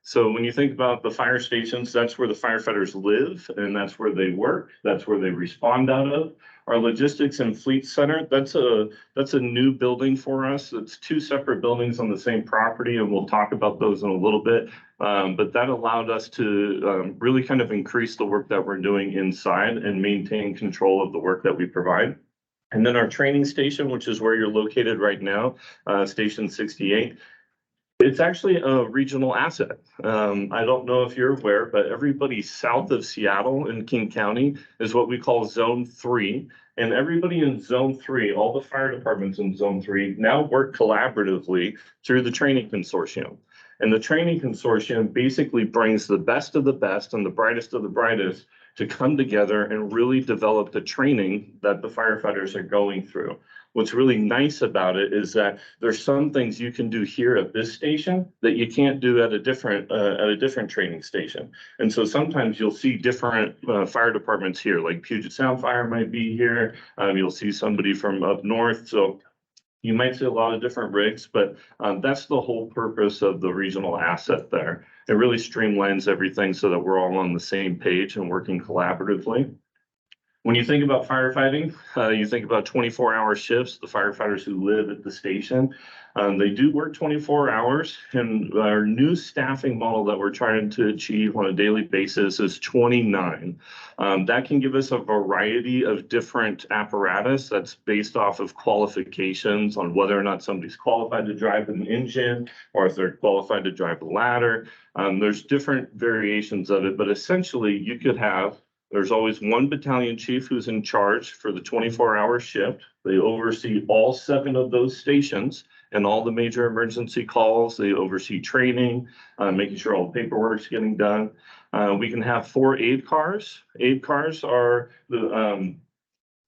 So when you think about the fire stations, that's where the firefighters live and that's where they work. That's where they respond out of. Our logistics and fleet center, that's a new building for us. It's 2 separate buildings on the same property, and we'll talk about those in a little bit. But that allowed us to really kind of increase the work that we're doing inside and maintain control of the work that we provide. And then our training station, which is where you're located right now, Station 68. It's actually a regional asset. I don't know if you're aware, but everybody south of Seattle in King County is what we call Zone 3. And everybody in Zone 3, all the fire departments in Zone 3 now work collaboratively through the training consortium. And the training consortium basically brings the best of the best and the brightest of the brightest to come together and really develop the training that the firefighters are going through. What's really nice about it is that there's some things you can do here at this station that you can't do at a different training station. And so sometimes you'll see different fire departments here, like Puget Sound Fire might be here. You'll see somebody from up north. So you might see a lot of different rigs, but that's the whole purpose of the regional asset there. It really streamlines everything so that we're all on the same page and working collaboratively. When you think about firefighting, you think about 24-hour shifts, the firefighters who live at the station. They do work 24 hours, and our new staffing model that we're trying to achieve on a daily basis is 29. That can give us a variety of different apparatus that's based off of qualifications on whether or not somebody's qualified to drive an engine or if they're qualified to drive a ladder. There's different variations of it, but essentially you could have there's always 1 battalion chief who's in charge for the 24-hour shift. They oversee all 7 of those stations and all the major emergency calls. They oversee training, making sure all the paperwork's getting done. We can have 4 aid cars. Aid cars are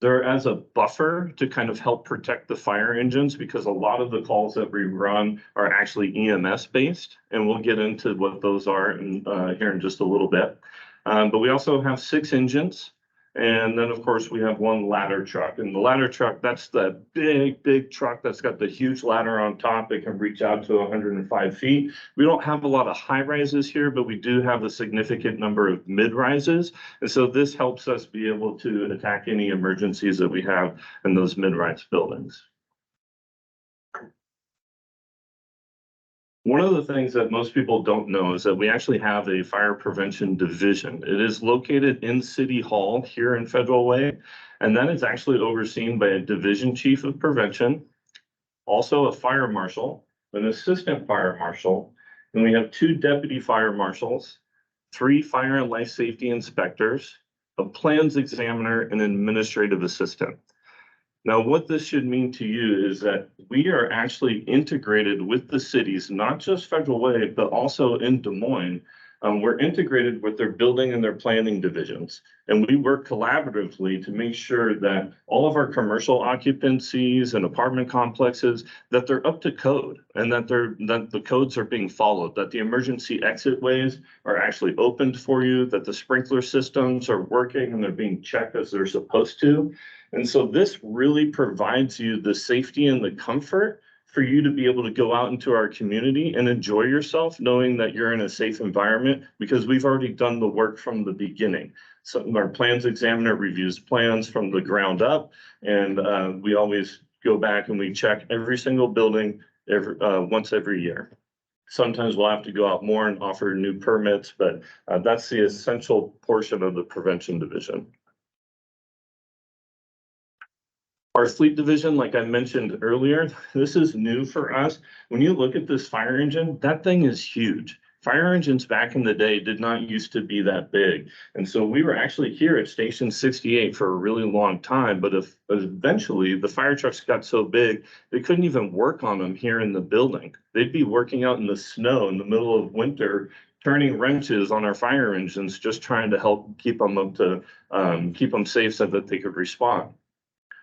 they're as a buffer to kind of help protect the fire engines because a lot of the calls that we run are actually EMS based, and we'll get into what those are here in just a little bit. But we also have 6 engines. And then, of course, we have 1 ladder truck. And the ladder truck, that's the big truck that's got the huge ladder on top. It can reach out to 105 feet. We don't have a lot of high rises here, but we do have a significant number of mid rises. And so this helps us be able to attack any emergencies that we have in those mid rise buildings. One of the things that most people don't know is that we actually have a fire prevention division. It is located in City Hall here in Federal Way, and that is actually overseen by a division chief of prevention, also a fire marshal, an assistant fire marshal, and we have 2 deputy fire marshals, 3 fire and life safety inspectors, a plans examiner, and an administrative assistant. Now, what this should mean to you is that we are actually integrated with the cities, not just Federal Way, but also in Des Moines. We're integrated with their building and their planning divisions. And we work collaboratively to make sure that all of our commercial occupancies and apartment complexes, that they're up to code and that the codes are being followed, that the emergency exit ways are actually opened for you, that the sprinkler systems are working and they're being checked as they're supposed to. And so this really provides you the safety and the comfort for you to be able to go out into our community and enjoy yourself knowing that you're in a safe environment because we've already done the work from the beginning. So our plans examiner reviews plans from the ground up, and we always go back and we check every single building once every year. Sometimes we'll have to go out more and offer new permits, but that's the essential portion of the prevention division. Our fleet division, like I mentioned earlier, this is new for us. When you look at this fire engine, that thing is huge. Fire engines back in the day did not used to be that big. And so we were actually here at Station 68 for a really long time, but eventually the fire trucks got so big, they couldn't even work on them here in the building. They'd be working out in the snow in the middle of winter, turning wrenches on our fire engines, just trying to help keep them up to keep them safe so that they could respond.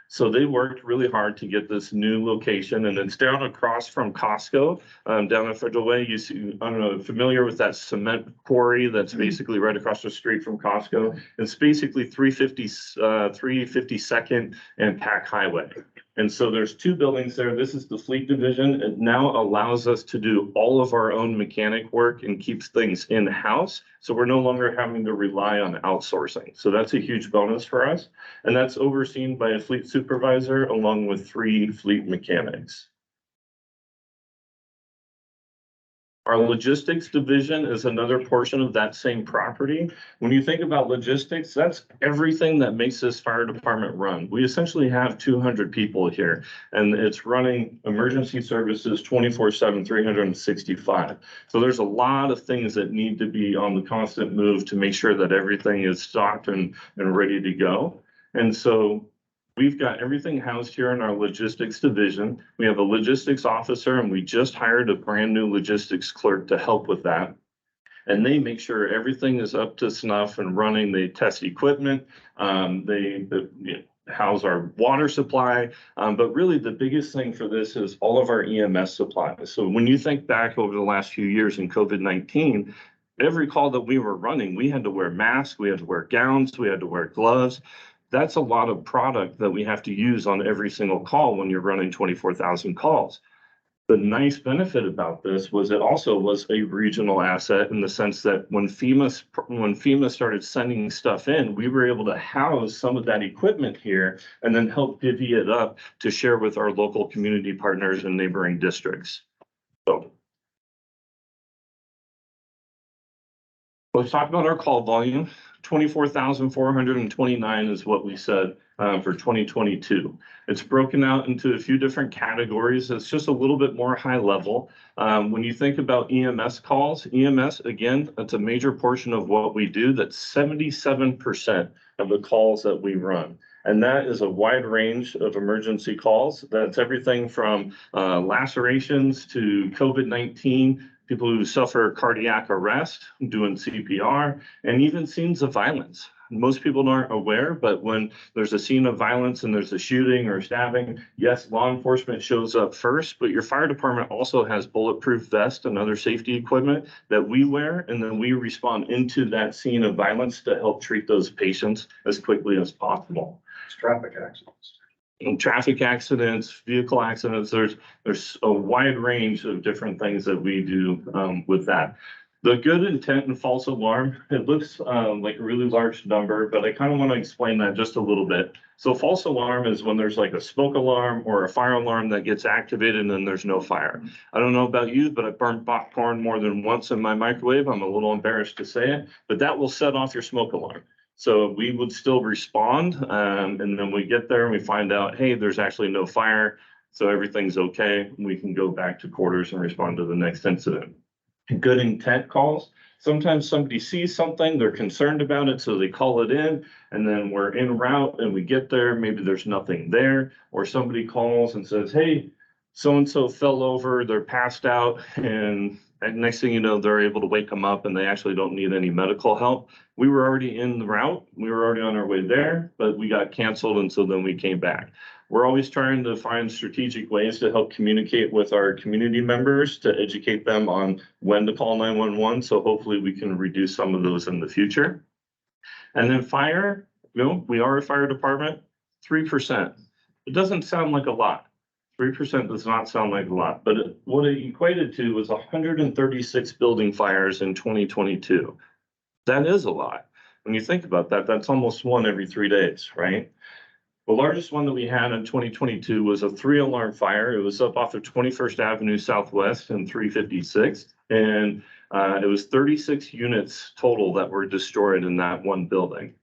So they worked really hard to get this new location, and it's down across from Costco, down at Federal Way. You see, I don't know, familiar with that cement quarry that's basically right across the street from Costco? It's basically 352nd and Pack Highway. And so there's two buildings there. This is the fleet division. It now allows us to do all of our own mechanic work and keeps things in-house. So we're no longer having to rely on outsourcing. So that's a huge bonus for us. And that's overseen by a fleet supervisor along with 3 fleet mechanics. Our logistics division is another portion of that same property. When you think about logistics, that's everything that makes this fire department run. We essentially have 200 people here, and it's running emergency services 24/7, 365. So there's a lot of things that need to be on the constant move to make sure that everything is stocked and ready to go. And so we've got everything housed here in our logistics division. We have a logistics officer, and we just hired a brand new logistics clerk to help with that. And they make sure everything is up to snuff and running. They test equipment. They house our water supply. But really the biggest thing for this is all of our EMS supplies. So when you think back over the last few years in COVID-19, every call that we were running, we had to wear masks, we had to wear gowns, we had to wear gloves. That's a lot of product that we have to use on every single call when you're running 24,000 calls. The nice benefit about this was it also was a regional asset in the sense that when FEMA started sending stuff in, we were able to house some of that equipment here and then help divvy it up to share with our local community partners and neighboring districts. So let's talk about our call volume. 24,429 is what we said for 2022. It's broken out into a few different categories. It's just a little bit more high level. When you think about EMS calls, EMS, again, that's a major portion of what we do. That's 77% of the calls that we run. And that is a wide range of emergency calls. That's everything from lacerations to COVID-19, people who suffer cardiac arrest, doing CPR, and even scenes of violence. Most people aren't aware, but when there's a scene of violence and there's a shooting or stabbing, yes, law enforcement shows up first, but your fire department also has bulletproof vests and other safety equipment that we wear, and then we respond into that scene of violence to help treat those patients as quickly as possible. It's traffic accidents. In traffic accidents, vehicle accidents, there's a wide range of different things that we do with that. The good intent and false alarm, it looks like a really large number, but I kind of want to explain that just a little bit. So false alarm is when there's like a smoke alarm or a fire alarm that gets activated and then there's no fire. I don't know about you, but I burned popcorn more than once in my microwave. I'm a little embarrassed to say it, but that will set off your smoke alarm. So we would still respond, and then we get there and we find out, hey, there's actually no fire, so everything's okay. We can go back to quarters and respond to the next incident. Good intent calls. Sometimes somebody sees something, they're concerned about it, so they call it in, and then we're en route and we get there, maybe there's nothing there, or somebody calls and says, hey, so-and-so fell over, they're passed out, and next thing you know, they're able to wake them up and they actually don't need any medical help. We were already in the route. We were already on our way there, but we got canceled. And so then we came back. We're always trying to find strategic ways to help communicate with our community members to educate them on when to call 911. So hopefully we can reduce some of those in the future. And then fire, we are a fire department, 3%. It doesn't sound like a lot. 3% does not sound like a lot, but what it equated to was 136 building fires in 2022. That is a lot. When you think about that, that's almost one every 3 days, right? The largest one that we had in 2022 was a 3-alarm fire. It was up off of 21st Avenue Southwest and 356. And it was 36 units total that were destroyed in that one building.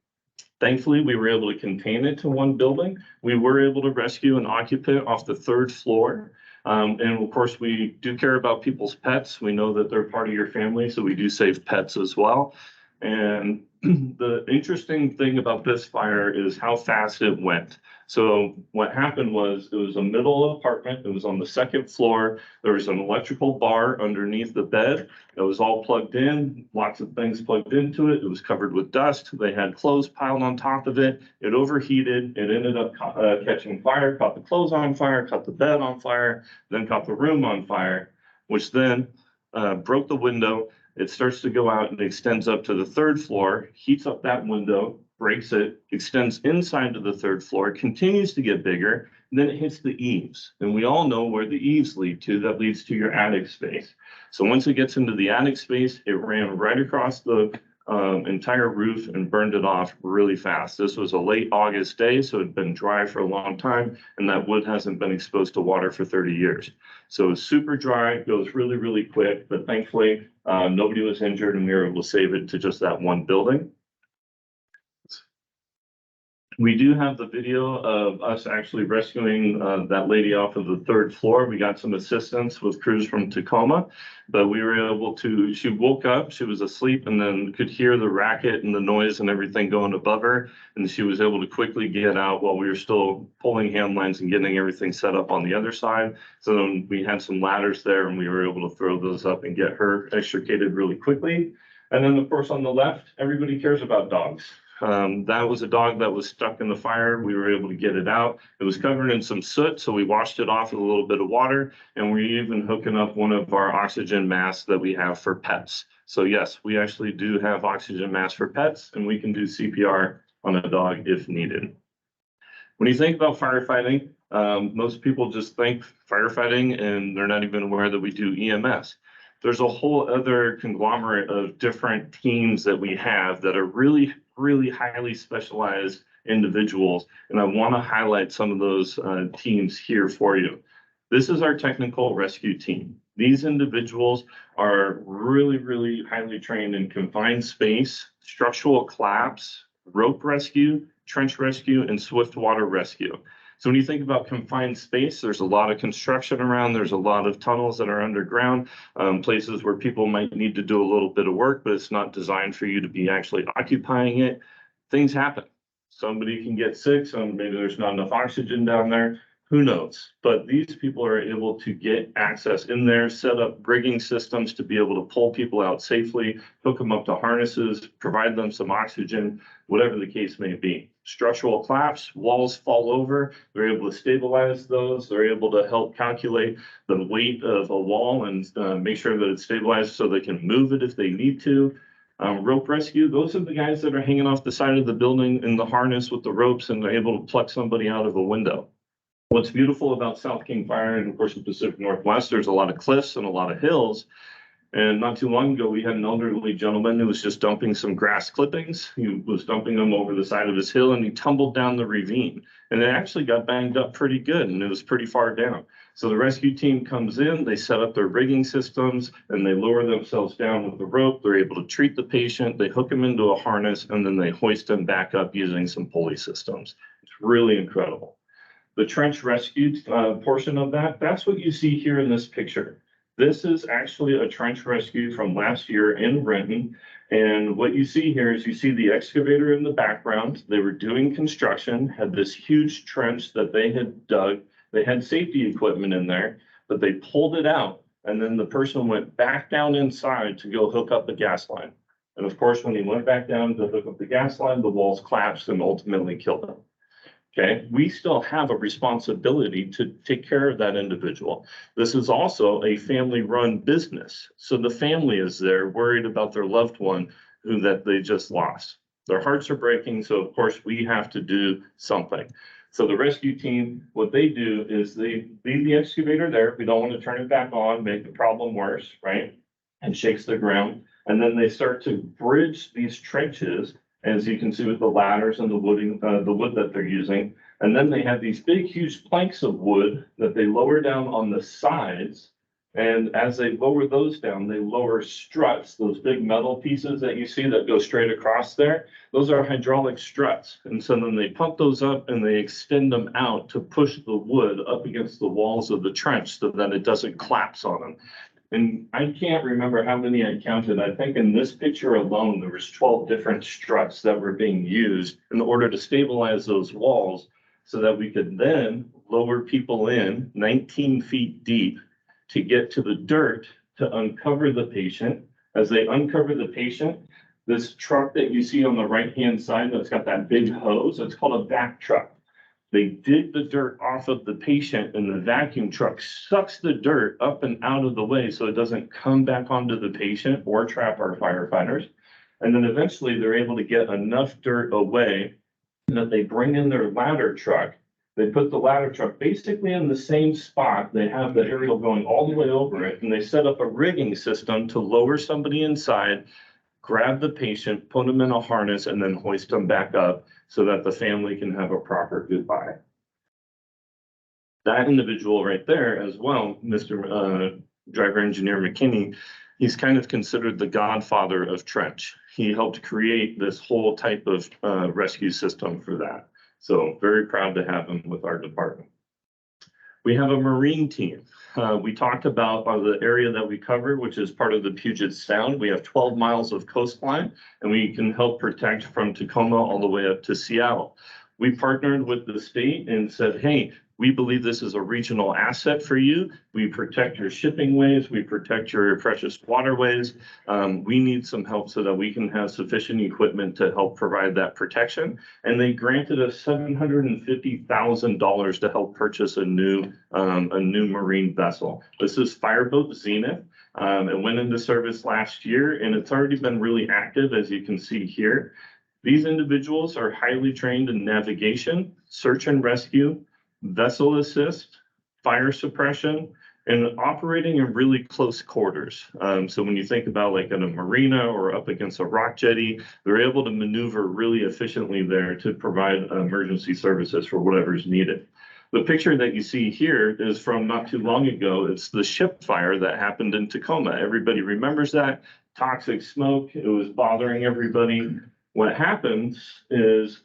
Thankfully, we were able to contain it to one building. We were able to rescue an occupant off the 3rd floor. And of course, we do care about people's pets. We know that they're part of your family, so we do save pets as well. And the interesting thing about this fire is how fast it went. So what happened was it was a middle apartment. It was on the 2nd floor. There was an electrical bar underneath the bed. It was all plugged in, lots of things plugged into it. It was covered with dust. They had clothes piled on top of it. It overheated. It ended up catching fire, caught the clothes on fire, caught the bed on fire, then caught the room on fire, which then broke the window. It starts to go out and extends up to the 3rd floor, heats up that window, breaks it, extends inside to the 3rd floor, continues to get bigger, and then it hits the eaves. And we all know where the eaves lead to. That leads to your attic space. So once it gets into the attic space, it ran right across the entire roof and burned it off really fast. This was a late August day, so it had been dry for a long time, and that wood hasn't been exposed to water for 30 years. So it's super dry, goes really, really quick, but thankfully nobody was injured and we were able to save it to just that one building. We do have the video of us actually rescuing that lady off of the 3rd floor. We got some assistance with crews from Tacoma, but we were able to, she woke up, she was asleep and then could hear the racket and the noise and everything going above her. And she was able to quickly get out while we were still pulling hand lines and getting everything set up on the other side. So then we had some ladders there and we were able to throw those up and get her extricated really quickly. And then of course on the left, everybody cares about dogs. That was a dog that was stuck in the fire. We were able to get it out. It was covered in some soot, so we washed it off with a little bit of water, and we're even hooking up one of our oxygen masks that we have for pets. So yes, we actually do have oxygen masks for pets, and we can do CPR on a dog if needed. When you think about firefighting, most people just think firefighting, and they're not even aware that we do EMS. There's a whole other conglomerate of different teams that we have that are really highly specialized individuals. And I want to highlight some of those teams here for you. This is our technical rescue team. These individuals are really highly trained in confined space, structural collapse, rope rescue, trench rescue, and swift water rescue. So when you think about confined space, there's a lot of construction around. There's a lot of tunnels that are underground, places where people might need to do a little bit of work, but it's not designed for you to be actually occupying it. Things happen. Somebody can get sick, maybe there's not enough oxygen down there. Who knows? But these people are able to get access in there, set up rigging systems to be able to pull people out safely, hook them up to harnesses, provide them some oxygen, whatever the case may be. Structural collapse, walls fall over, they're able to stabilize those. They're able to help calculate the weight of a wall and make sure that it's stabilized so they can move it if they need to. Rope rescue, those are the guys that are hanging off the side of the building in the harness with the ropes and they're able to pluck somebody out of a window. What's beautiful about South King Fire and of course the Pacific Northwest, there's a lot of cliffs and a lot of hills. And not too long ago, we had an elderly gentleman who was just dumping some grass clippings. He was dumping them over the side of his hill and he tumbled down the ravine. And it actually got banged up pretty good and it was pretty far down. So the rescue team comes in, they set up their rigging systems and they lower themselves down with the rope. They're able to treat the patient, they hook him into a harness and then they hoist him back up using some pulley systems. It's really incredible. The trench rescue portion of that, that's what you see here in this picture. This is actually a trench rescue from last year in Renton. And what you see here is you see the excavator in the background. They were doing construction, had this huge trench that they had dug. They had safety equipment in there, but they pulled it out. And then the person went back down inside to go hook up the gas line. And of course, when he went back down to hook up the gas line, the walls collapsed and ultimately killed him. Okay, we still have a responsibility to take care of that individual. This is also a family-run business. So the family is there worried about their loved one that they just lost. Their hearts are breaking, so of course we have to do something. So the rescue team, what they do is they leave the excavator there. We don't want to turn it back on, make the problem worse, right? And shakes the ground. And then they start to bridge these trenches, as you can see with the ladders and the wood that they're using. And then they have these big, huge planks of wood that they lower down on the sides. And as they lower those down, they lower struts, those big metal pieces that you see that go straight across there. Those are hydraulic struts. And so then they pump those up and they extend them out to push the wood up against the walls of the trench so that it doesn't collapse on them. And I can't remember how many I counted. I think in this picture alone, there was 12 different struts that were being used in order to stabilize those walls so that we could then lower people in 19 feet deep to get to the dirt to uncover the patient. As they uncover the patient, this truck that you see on the right-hand side that's got that big hose, it's called a vac truck. They dig the dirt off of the patient and the vacuum truck sucks the dirt up and out of the way so it doesn't come back onto the patient or trap our firefighters. And then eventually they're able to get enough dirt away that they bring in their ladder truck. They put the ladder truck basically in the same spot. They have the aerial going all the way over it, and they set up a rigging system to lower somebody inside, grab the patient, put them in a harness, and then hoist them back up so that the family can have a proper goodbye. That individual right there as well, Mr. Driver Engineer McKinney, he's kind of considered the godfather of trench. He helped create this whole type of rescue system for that. So very proud to have him with our department. We have a Marine team. We talked about the area that we covered, which is part of the Puget Sound. We have 12 miles of coastline, and we can help protect from Tacoma all the way up to Seattle. We partnered with the state and said, hey, we believe this is a regional asset for you. We protect your shipping ways. We protect your precious waterways. We need some help so that we can have sufficient equipment to help provide that protection. And they granted us $750,000 to help purchase a new Marine vessel. This is Fireboat Zenith. It went into service last year, and it's already been really active, as you can see here. These individuals are highly trained in navigation, search and rescue, vessel assist, fire suppression, and operating in really close quarters. So when you think about like in a marina or up against a rock jetty, they're able to maneuver really efficiently there to provide emergency services for whatever is needed. The picture that you see here is from not too long ago. It's the ship fire that happened in Tacoma. Everybody remembers that. Toxic smoke, it was bothering everybody. What happens is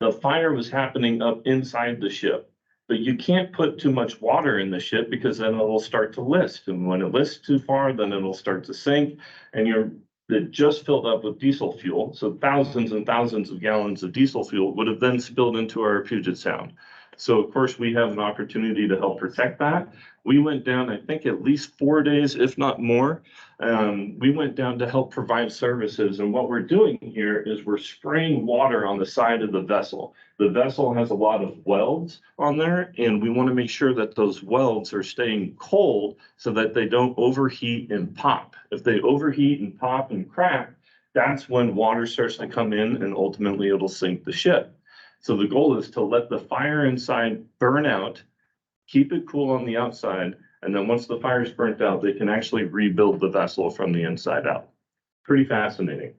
the fire was happening up inside the ship, but you can't put too much water in the ship because then it'll start to list. And when it lists too far, then it'll start to sink, and it just filled up with diesel fuel. So thousands and thousands of gallons of diesel fuel would have then spilled into our Puget Sound. So of course we have an opportunity to help protect that. We went down, I think at least 4 days, if not more. We went down to help provide services. And what we're doing here is we're spraying water on the side of the vessel. The vessel has a lot of welds on there, and we want to make sure that those welds are staying cold so that they don't overheat and pop. If they overheat and pop and crack, that's when water starts to come in and ultimately it'll sink the ship. So the goal is to let the fire inside burn out, keep it cool on the outside, and then once the fire is burnt out, they can actually rebuild the vessel from the inside out. Pretty fascinating.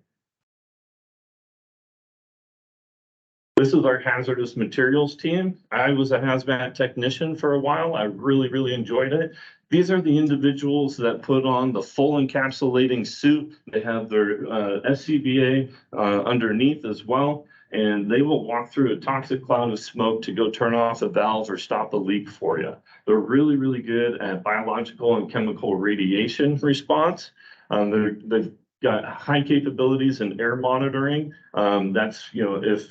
This is our hazardous materials team. I was a hazmat technician for a while. I really enjoyed it. These are the individuals that put on the full encapsulating suit. They have their SCBA underneath as well. And they will walk through a toxic cloud of smoke to go turn off a valve or stop a leak for you. They're really good at biological and chemical radiation response. They've got high capabilities in air monitoring. That's, if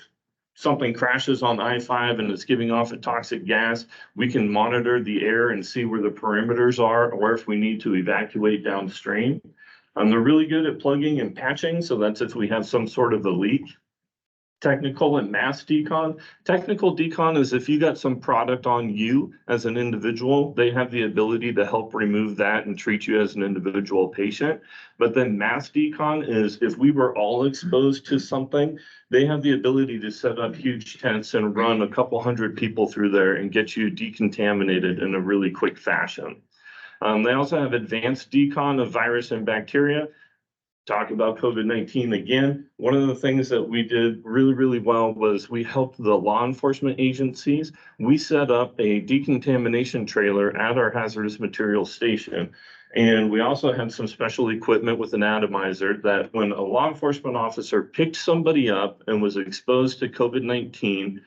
something crashes on I-5 and it's giving off a toxic gas, we can monitor the air and see where the perimeters are, or if we need to evacuate downstream. They're really good at plugging and patching, so that's if we have some sort of a leak. Technical and mass decon. Technical decon is if you got some product on you as an individual, they have the ability to help remove that and treat you as an individual patient. But then mass decon is if we were all exposed to something, they have the ability to set up huge tents and run a couple hundred people through there and get you decontaminated in a really quick fashion. They also have advanced decon of virus and bacteria. talk about COVID-19 again. One of the things that we did really, really well was we helped the law enforcement agencies. We set up a decontamination trailer at our hazardous materials station. And we also had some special equipment with an atomizer that when a law enforcement officer picked somebody up and was exposed to COVID-19,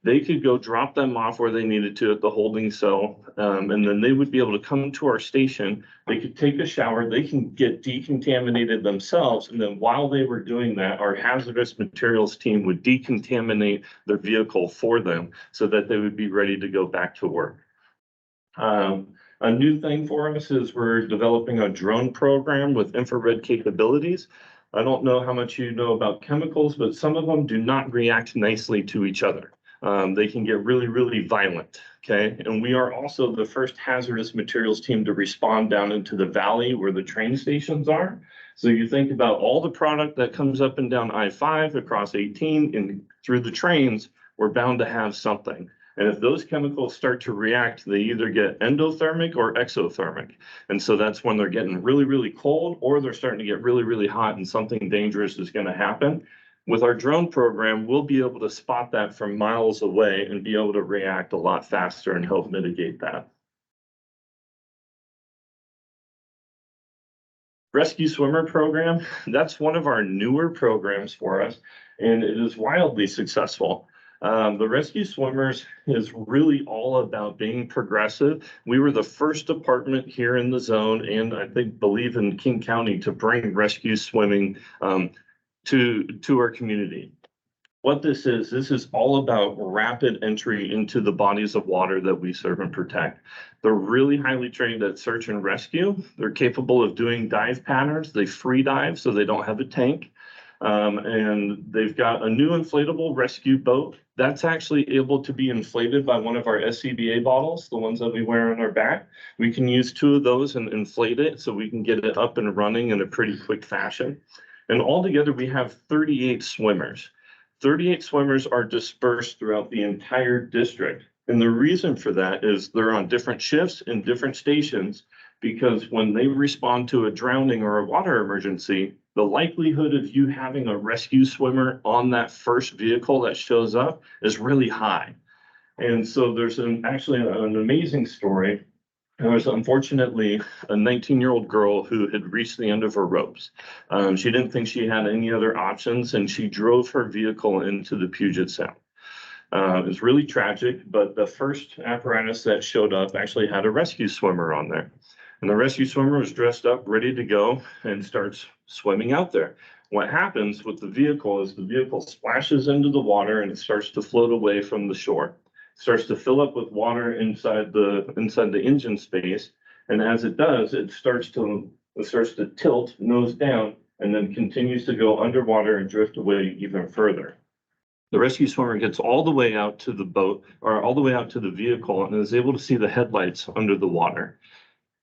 they could go drop them off where they needed to at the holding cell. And then they would be able to come to our station. They could take a shower, they can get decontaminated themselves. And then while they were doing that, our hazardous materials team would decontaminate their vehicle for them so that they would be ready to go back to work. A new thing for us is we're developing a drone program with infrared capabilities. I don't know how much you know about chemicals, but some of them do not react nicely to each other. They can get really, really violent, okay? And we are also the first hazardous materials team to respond down into the valley where the train stations are. So you think about all the product that comes up and down I-5 across 18 and through the trains, we're bound to have something. And if those chemicals start to react, they either get endothermic or exothermic. And so that's when they're getting really, really cold or they're starting to get really, really hot and something dangerous is going to happen. With our drone program, we'll be able to spot that from miles away and be able to react a lot faster and help mitigate that. Rescue Swimmer program, that's one of our newer programs for us, and it is wildly successful. The Rescue Swimmers is really all about being progressive. We were the first department here in the zone, and I believe in King County, to bring rescue swimming to our community. What this is all about rapid entry into the bodies of water that we serve and protect. They're really highly trained at search and rescue. They're capable of doing dive patterns. They free dive, so they don't have a tank. And they've got a new inflatable rescue boat that's actually able to be inflated by one of our SCBA bottles, the ones that we wear on our back. We can use 2 of those and inflate it so we can get it up and running in a pretty quick fashion. And altogether, we have 38 swimmers. 38 swimmers are dispersed throughout the entire district. And the reason for that is they're on different shifts in different stations, because when they respond to a drowning or a water emergency, the likelihood of you having a rescue swimmer on that first vehicle that shows up is really high. And so there's actually an amazing story. There was unfortunately a 19-year-old girl who had reached the end of her ropes. She didn't think she had any other options, and she drove her vehicle into the Puget Sound. It was really tragic, but the first apparatus that showed up actually had a rescue swimmer on there. And the rescue swimmer was dressed up, ready to go, and starts swimming out there. What happens with the vehicle is the vehicle splashes into the water and it starts to float away from the shore. Starts to fill up with water inside the engine space, and as it does, it starts to tilt nose down and then continues to go underwater and drift away even further. The rescue swimmer gets all the way out to the boat, or all the way out to the vehicle, and is able to see the headlights under the water.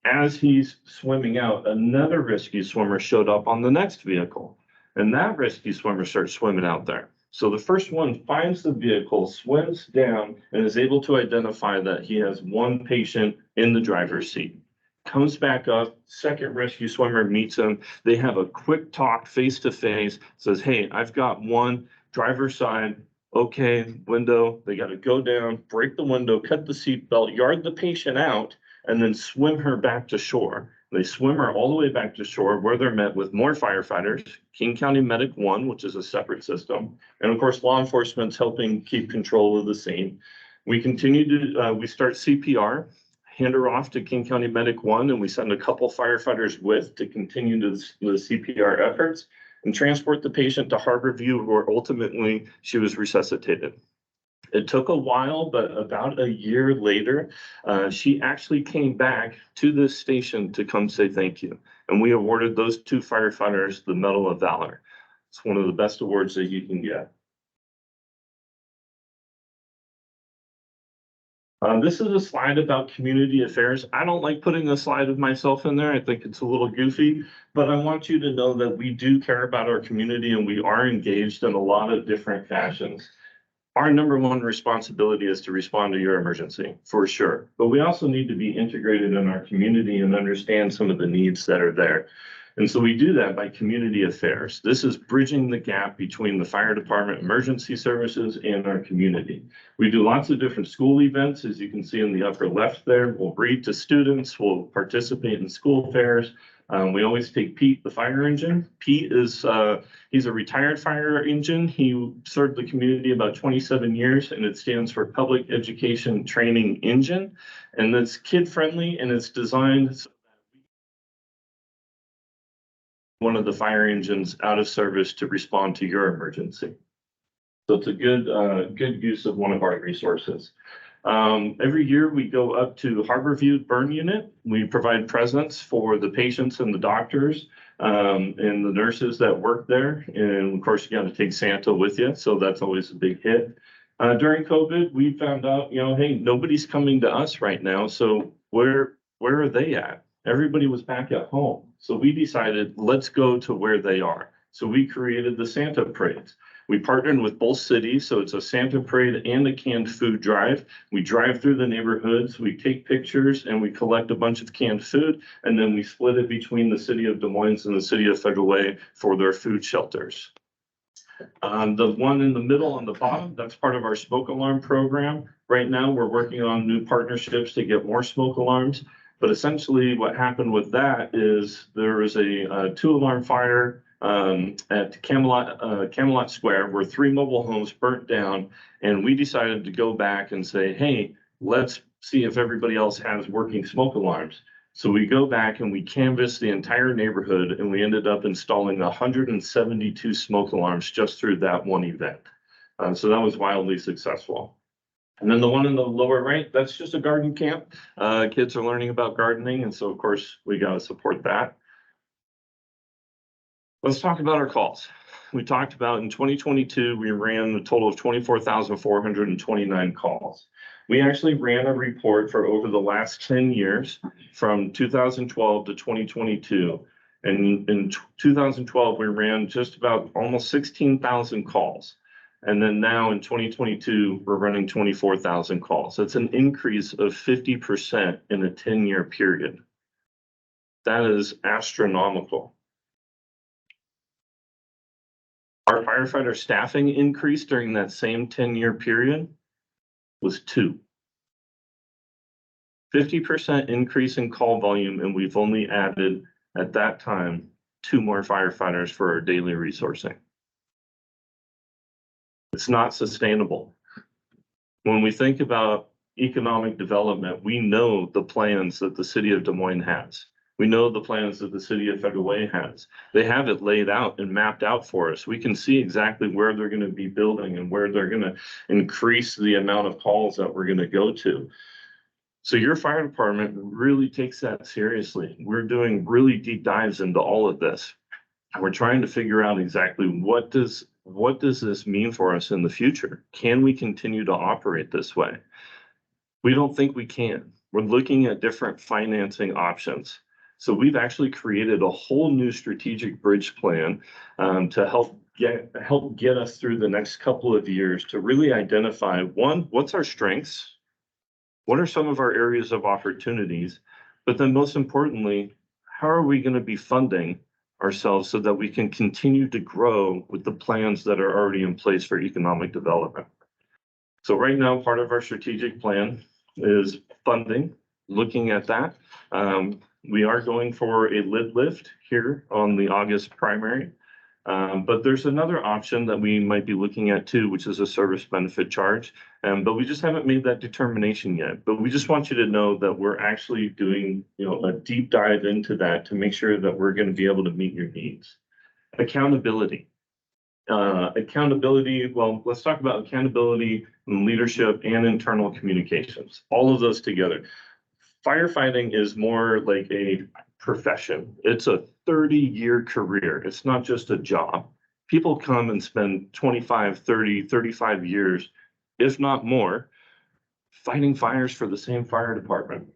As he's swimming out, another rescue swimmer showed up on the next vehicle, and that rescue swimmer starts swimming out there. So the first one finds the vehicle, swims down, and is able to identify that he has one patient in the driver's seat. Comes back up, second rescue swimmer meets him. They have a quick talk face to face, says, "Hey, I've got one, driver's side, okay, window." They got to go down, break the window, cut the seat belt, yard the patient out, and then swim her back to shore. They swim her all the way back to shore, where they're met with more firefighters, King County Medic 1, which is a separate system, and of course, law enforcement's helping keep control of the scene. We continue to, we start CPR, hand her off to King County Medic 1, and we send a couple firefighters with to continue the CPR efforts and transport the patient to Harborview, where ultimately she was resuscitated. It took a while, but about a year later, she actually came back to this station to come say thank you. And we awarded those 2 firefighters the Medal of Valor. It's one of the best awards that you can get. This is a slide about community affairs. I don't like putting a slide of myself in there. I think it's a little goofy, but I want you to know that we do care about our community and we are engaged in a lot of different fashions. Our number one responsibility is to respond to your emergency, for sure. But we also need to be integrated in our community and understand some of the needs that are there. And so we do that by community affairs. This is bridging the gap between the fire department, emergency services, and our community. We do lots of different school events, as you can see in the upper left there. We'll read to students, we'll participate in school fairs. We always take Pete, the fire engine. Pete is, he's a retired fire engine. He served the community about 27 years, and it stands for Public Education Training Engine. And it's kid-friendly, and it's designed so one of the fire engines out of service to respond to your emergency. So it's a good use of one of our resources. Every year we go up to Harborview Burn Unit. We provide presents for the patients and the doctors and the nurses that work there. And of course, you got to take Santa with you. So that's always a big hit. During COVID, we found out, hey, nobody's coming to us right now. So where are they at? Everybody was back at home. So we decided, let's go to where they are. So we created the Santa Parades. We partnered with both cities, so it's a Santa Parade and a canned food drive. We drive through the neighborhoods, we take pictures, and we collect a bunch of canned food, and then we split it between the city of Des Moines and the city of Federal Way for their food shelters. The one in the middle on the bottom, that's part of our smoke alarm program. Right now, we're working on new partnerships to get more smoke alarms. But essentially what happened with that is there was a 2-alarm fire at Camelot Square where 3 mobile homes burnt down. And we decided to go back and say, hey, let's see if everybody else has working smoke alarms. So we go back and we canvass the entire neighborhood, and we ended up installing 172 smoke alarms just through that one event. So that was wildly successful. And then the one in the lower right, that's just a garden camp. Kids are learning about gardening, and so of course we got to support that. Let's talk about our calls. We talked about in 2022, we ran a total of 24,429 calls. We actually ran a report for over the last 10 years from 2012 to 2022. And in 2012, we ran just about almost 16,000 calls. And then now in 2022, we're running 24,000 calls. That's an increase of 50% in a 10-year period. That is astronomical. Our firefighter staffing increase during that same 10-year period was 2. 50% increase in call volume, and we've only added, at that time, 2 more firefighters for our daily resourcing. It's not sustainable. When we think about economic development, we know the plans that the city of Des Moines has. We know the plans that the city of Federal Way has. They have it laid out and mapped out for us. We can see exactly where they're going to be building and where they're going to increase the amount of calls that we're going to go to. So your fire department really takes that seriously. We're doing really deep dives into all of this. We're trying to figure out exactly what does this mean for us in the future? Can we continue to operate this way? We don't think we can. We're looking at different financing options. So we've actually created a whole new strategic bridge plan to help get us through the next couple of years to really identify, one, what's our strengths? What are some of our areas of opportunities? But then most importantly, how are we going to be funding ourselves so that we can continue to grow with the plans that are already in place for economic development? So right now, part of our strategic plan is funding, looking at that. We are going for a lid lift here on the August primary. But there's another option that we might be looking at too, which is a service benefit charge. But we just haven't made that determination yet. But we just want you to know that we're actually doing, a deep dive into that to make sure that we're going to be able to meet your needs. Accountability. Well, let's talk about accountability, leadership, and internal communications. All of those together. Firefighting is more like a profession. It's a 30-year career. It's not just a job. People come and spend 25, 30, 35 years, if not more, fighting fires for the same fire department.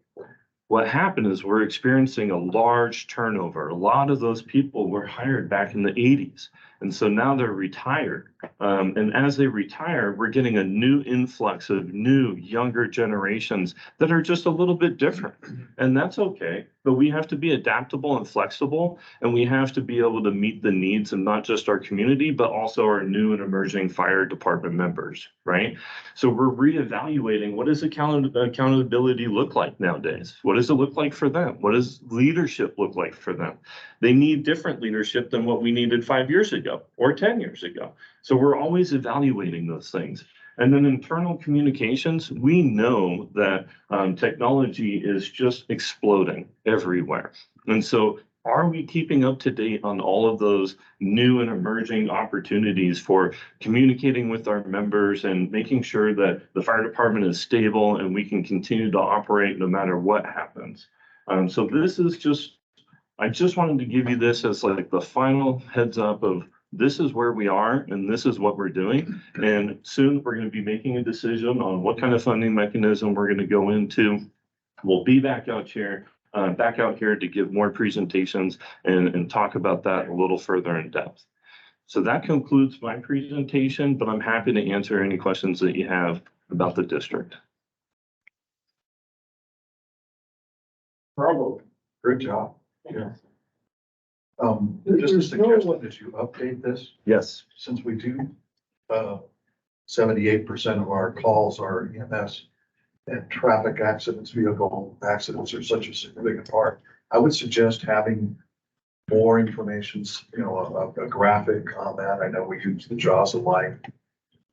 What happened is we're experiencing a large turnover. A lot of those people were hired back in the 80s. And so now they're retired. And as they retire, we're getting a new influx of new, younger generations that are just a little bit different. And that's okay. but we have to be adaptable and flexible, and we have to be able to meet the needs of not just our community, but also our new and emerging fire department members, right? So we're reevaluating, what does accountability look like nowadays? What does it look like for them? What does leadership look like for them? They need different leadership than what we needed 5 years ago or 10 years ago. So we're always evaluating those things. And then internal communications, we know that technology is just exploding everywhere. And so are we keeping up to date on all of those new and emerging opportunities for communicating with our members and making sure that the fire department is stable and we can continue to operate no matter what happens? So this is just, I just wanted to give you this as like the final heads up of this is where we are and this is what we're doing. And soon we're going to be making a decision on what kind of funding mechanism we're going to go into. We'll be back out here to give more presentations and talk about that a little further in depth. So that concludes my presentation, but I'm happy to answer any questions that you have about the district. Bravo. Great job. Yeah. Just a There's no- suggestion that you update this, Yes. since we do, 78% of our calls are EMS. And traffic accidents, vehicle accidents are such a significant part. I would suggest having more information, a graphic on that. I know we use the jaws of life, et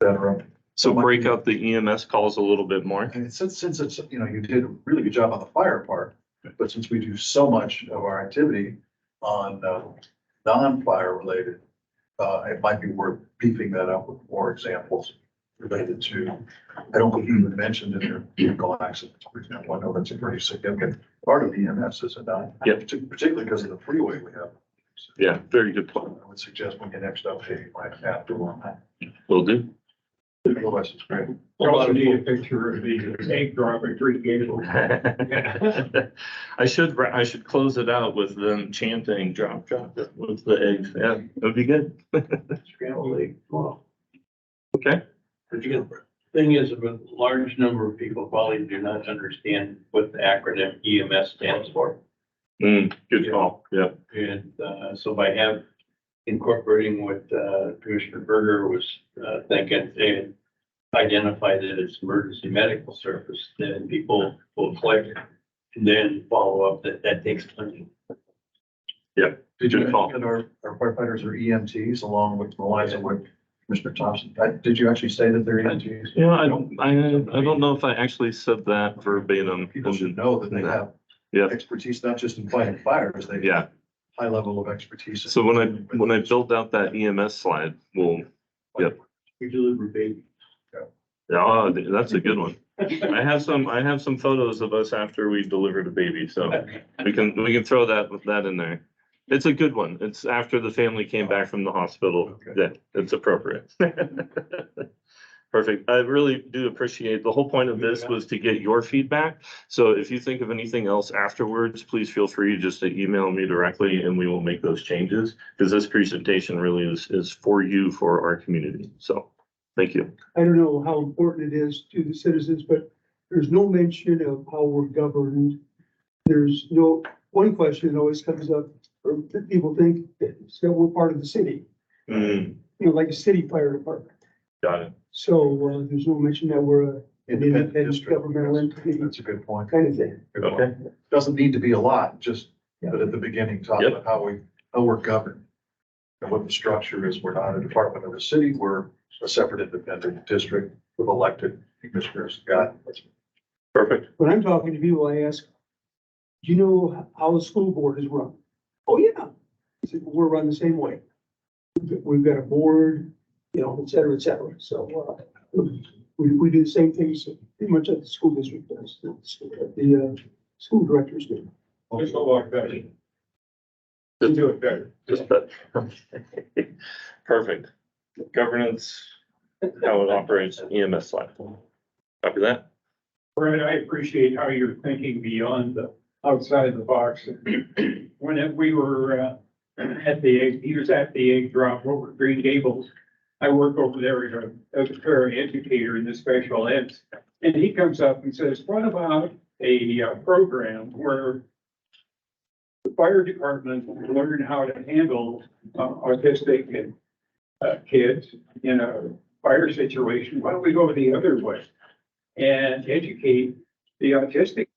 cetera. So break out the EMS calls a little bit more. And since it's, you did a really good job on the fire part, but since we do so much of our activity on non-fire related, it might be worth beefing that up with more examples related to, I don't think you even mentioned in your vehicle accidents, for example. I know that's a pretty significant part of EMS, is it not? Yep. Particularly because of the freeway we have. Yeah, very good point. I would suggest when you next update, you might have to on that. Will do. Otherwise, it's great. We also need a picture of the egg drop at Green Gables. I should close it out with them chanting, drop with the eggs. Yeah, that would be good. Scrambled egg. Wow. Okay. Thing is, a large number of people probably do not understand what the acronym EMS stands for. Good call. Yeah. And so by incorporating what Commissioner Berger was thinking and identify that it's emergency medical service, then people will click and then follow up that takes time. Yeah. Did you Good call. mention that our firefighters are EMTs along with Eliza with Mr. Thompson? Did you actually say that they're EMTs? Yeah, I don't know if I actually said that verbatim. People should know that they have Yeah. expertise, not just in fighting fires, they Yeah. have high level of expertise. So when I build out that EMS slide, we'll, yep. We deliver babies. Yeah, oh, that's a good one. I have some photos of us after we delivered a baby, so we can throw that in there. It's a good one. It's after the family came back from the hospital. Okay. Yeah, it's appropriate. Perfect. I really do appreciate, the whole point of this was to get your feedback. So if you think of anything else afterwards, please feel free just to email me directly and we will make those changes. Because this presentation really is for you, for our community. So thank you. I don't know how important it is to the citizens, but there's no mention of how we're governed. There's no, one question that always comes up, or people think that we're part of the city, like a city fire department. Got it. So there's no mention that we're an independent district. governmental entity That's a good point. kind of thing. Good Okay. point. Doesn't need to be a lot, just, but at the beginning, talk Yep. about how we're governed. And what the structure is. We're not a department of the city, we're a separate independent district with elected commissioners. Got it. Perfect. When I'm talking to people, I ask, do you know how the school board is run? Oh, yeah. I said, we're run the same way. We've got a board, et cetera, et cetera. So, we do the same things pretty much at the school district does, the school directors do. Just a lot better. Just do it better. Just that. Perfect. Governance, how it operates, EMS slide. Copy that. Brad, I appreciate how you're thinking beyond the outside the box. When we were he was at the egg drop over at Green Gables. I work over there as a paraeducator in the special eds. And he comes up and says, what about a program where the fire department learn how to handle autistic and kids in a fire situation. Why don't we go the other way and educate the autistic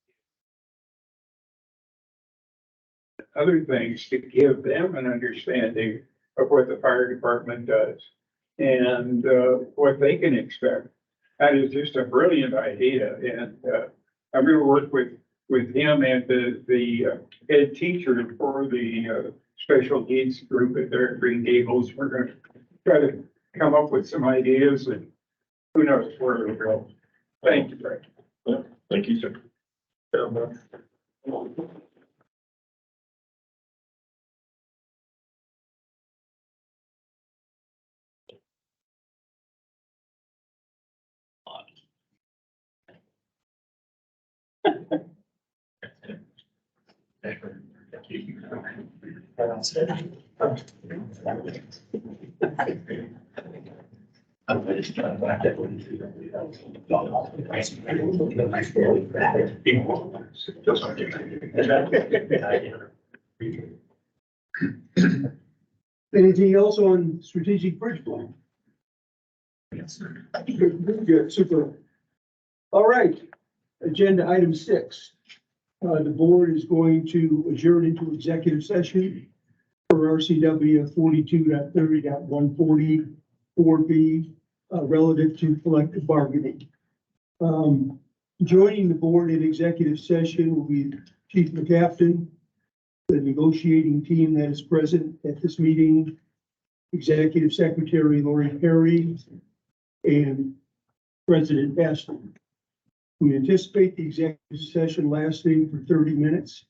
other things to give them an understanding of what the fire department does and what they can expect. That is just a brilliant idea, and I'm going to work with him and the head teacher for the special needs group at their Green Gables. We're going to try to come up with some ideas, and who knows where it'll go. Thank you, Frank. Thank you, sir. Anything else on strategic bridge plan? Good, super. All right, agenda item 6. The board is going to adjourn into executive session for RCW 42.30.140 4B relative to collective bargaining. Joining the board in executive session will be Chief McCafton, the negotiating team that is present at this meeting, Executive Secretary Lori Perry, and President Baston. We anticipate the executive session lasting for 30 minutes.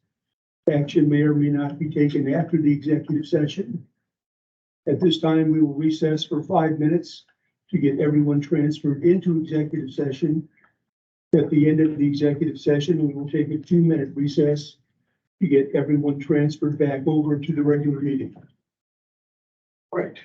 Action may or may not be taken after the executive session. At this time, we will recess for 5 minutes to get everyone transferred into executive session. At the end of the executive session, we will take a 2-minute recess to get everyone transferred back over to the regular meeting. All right.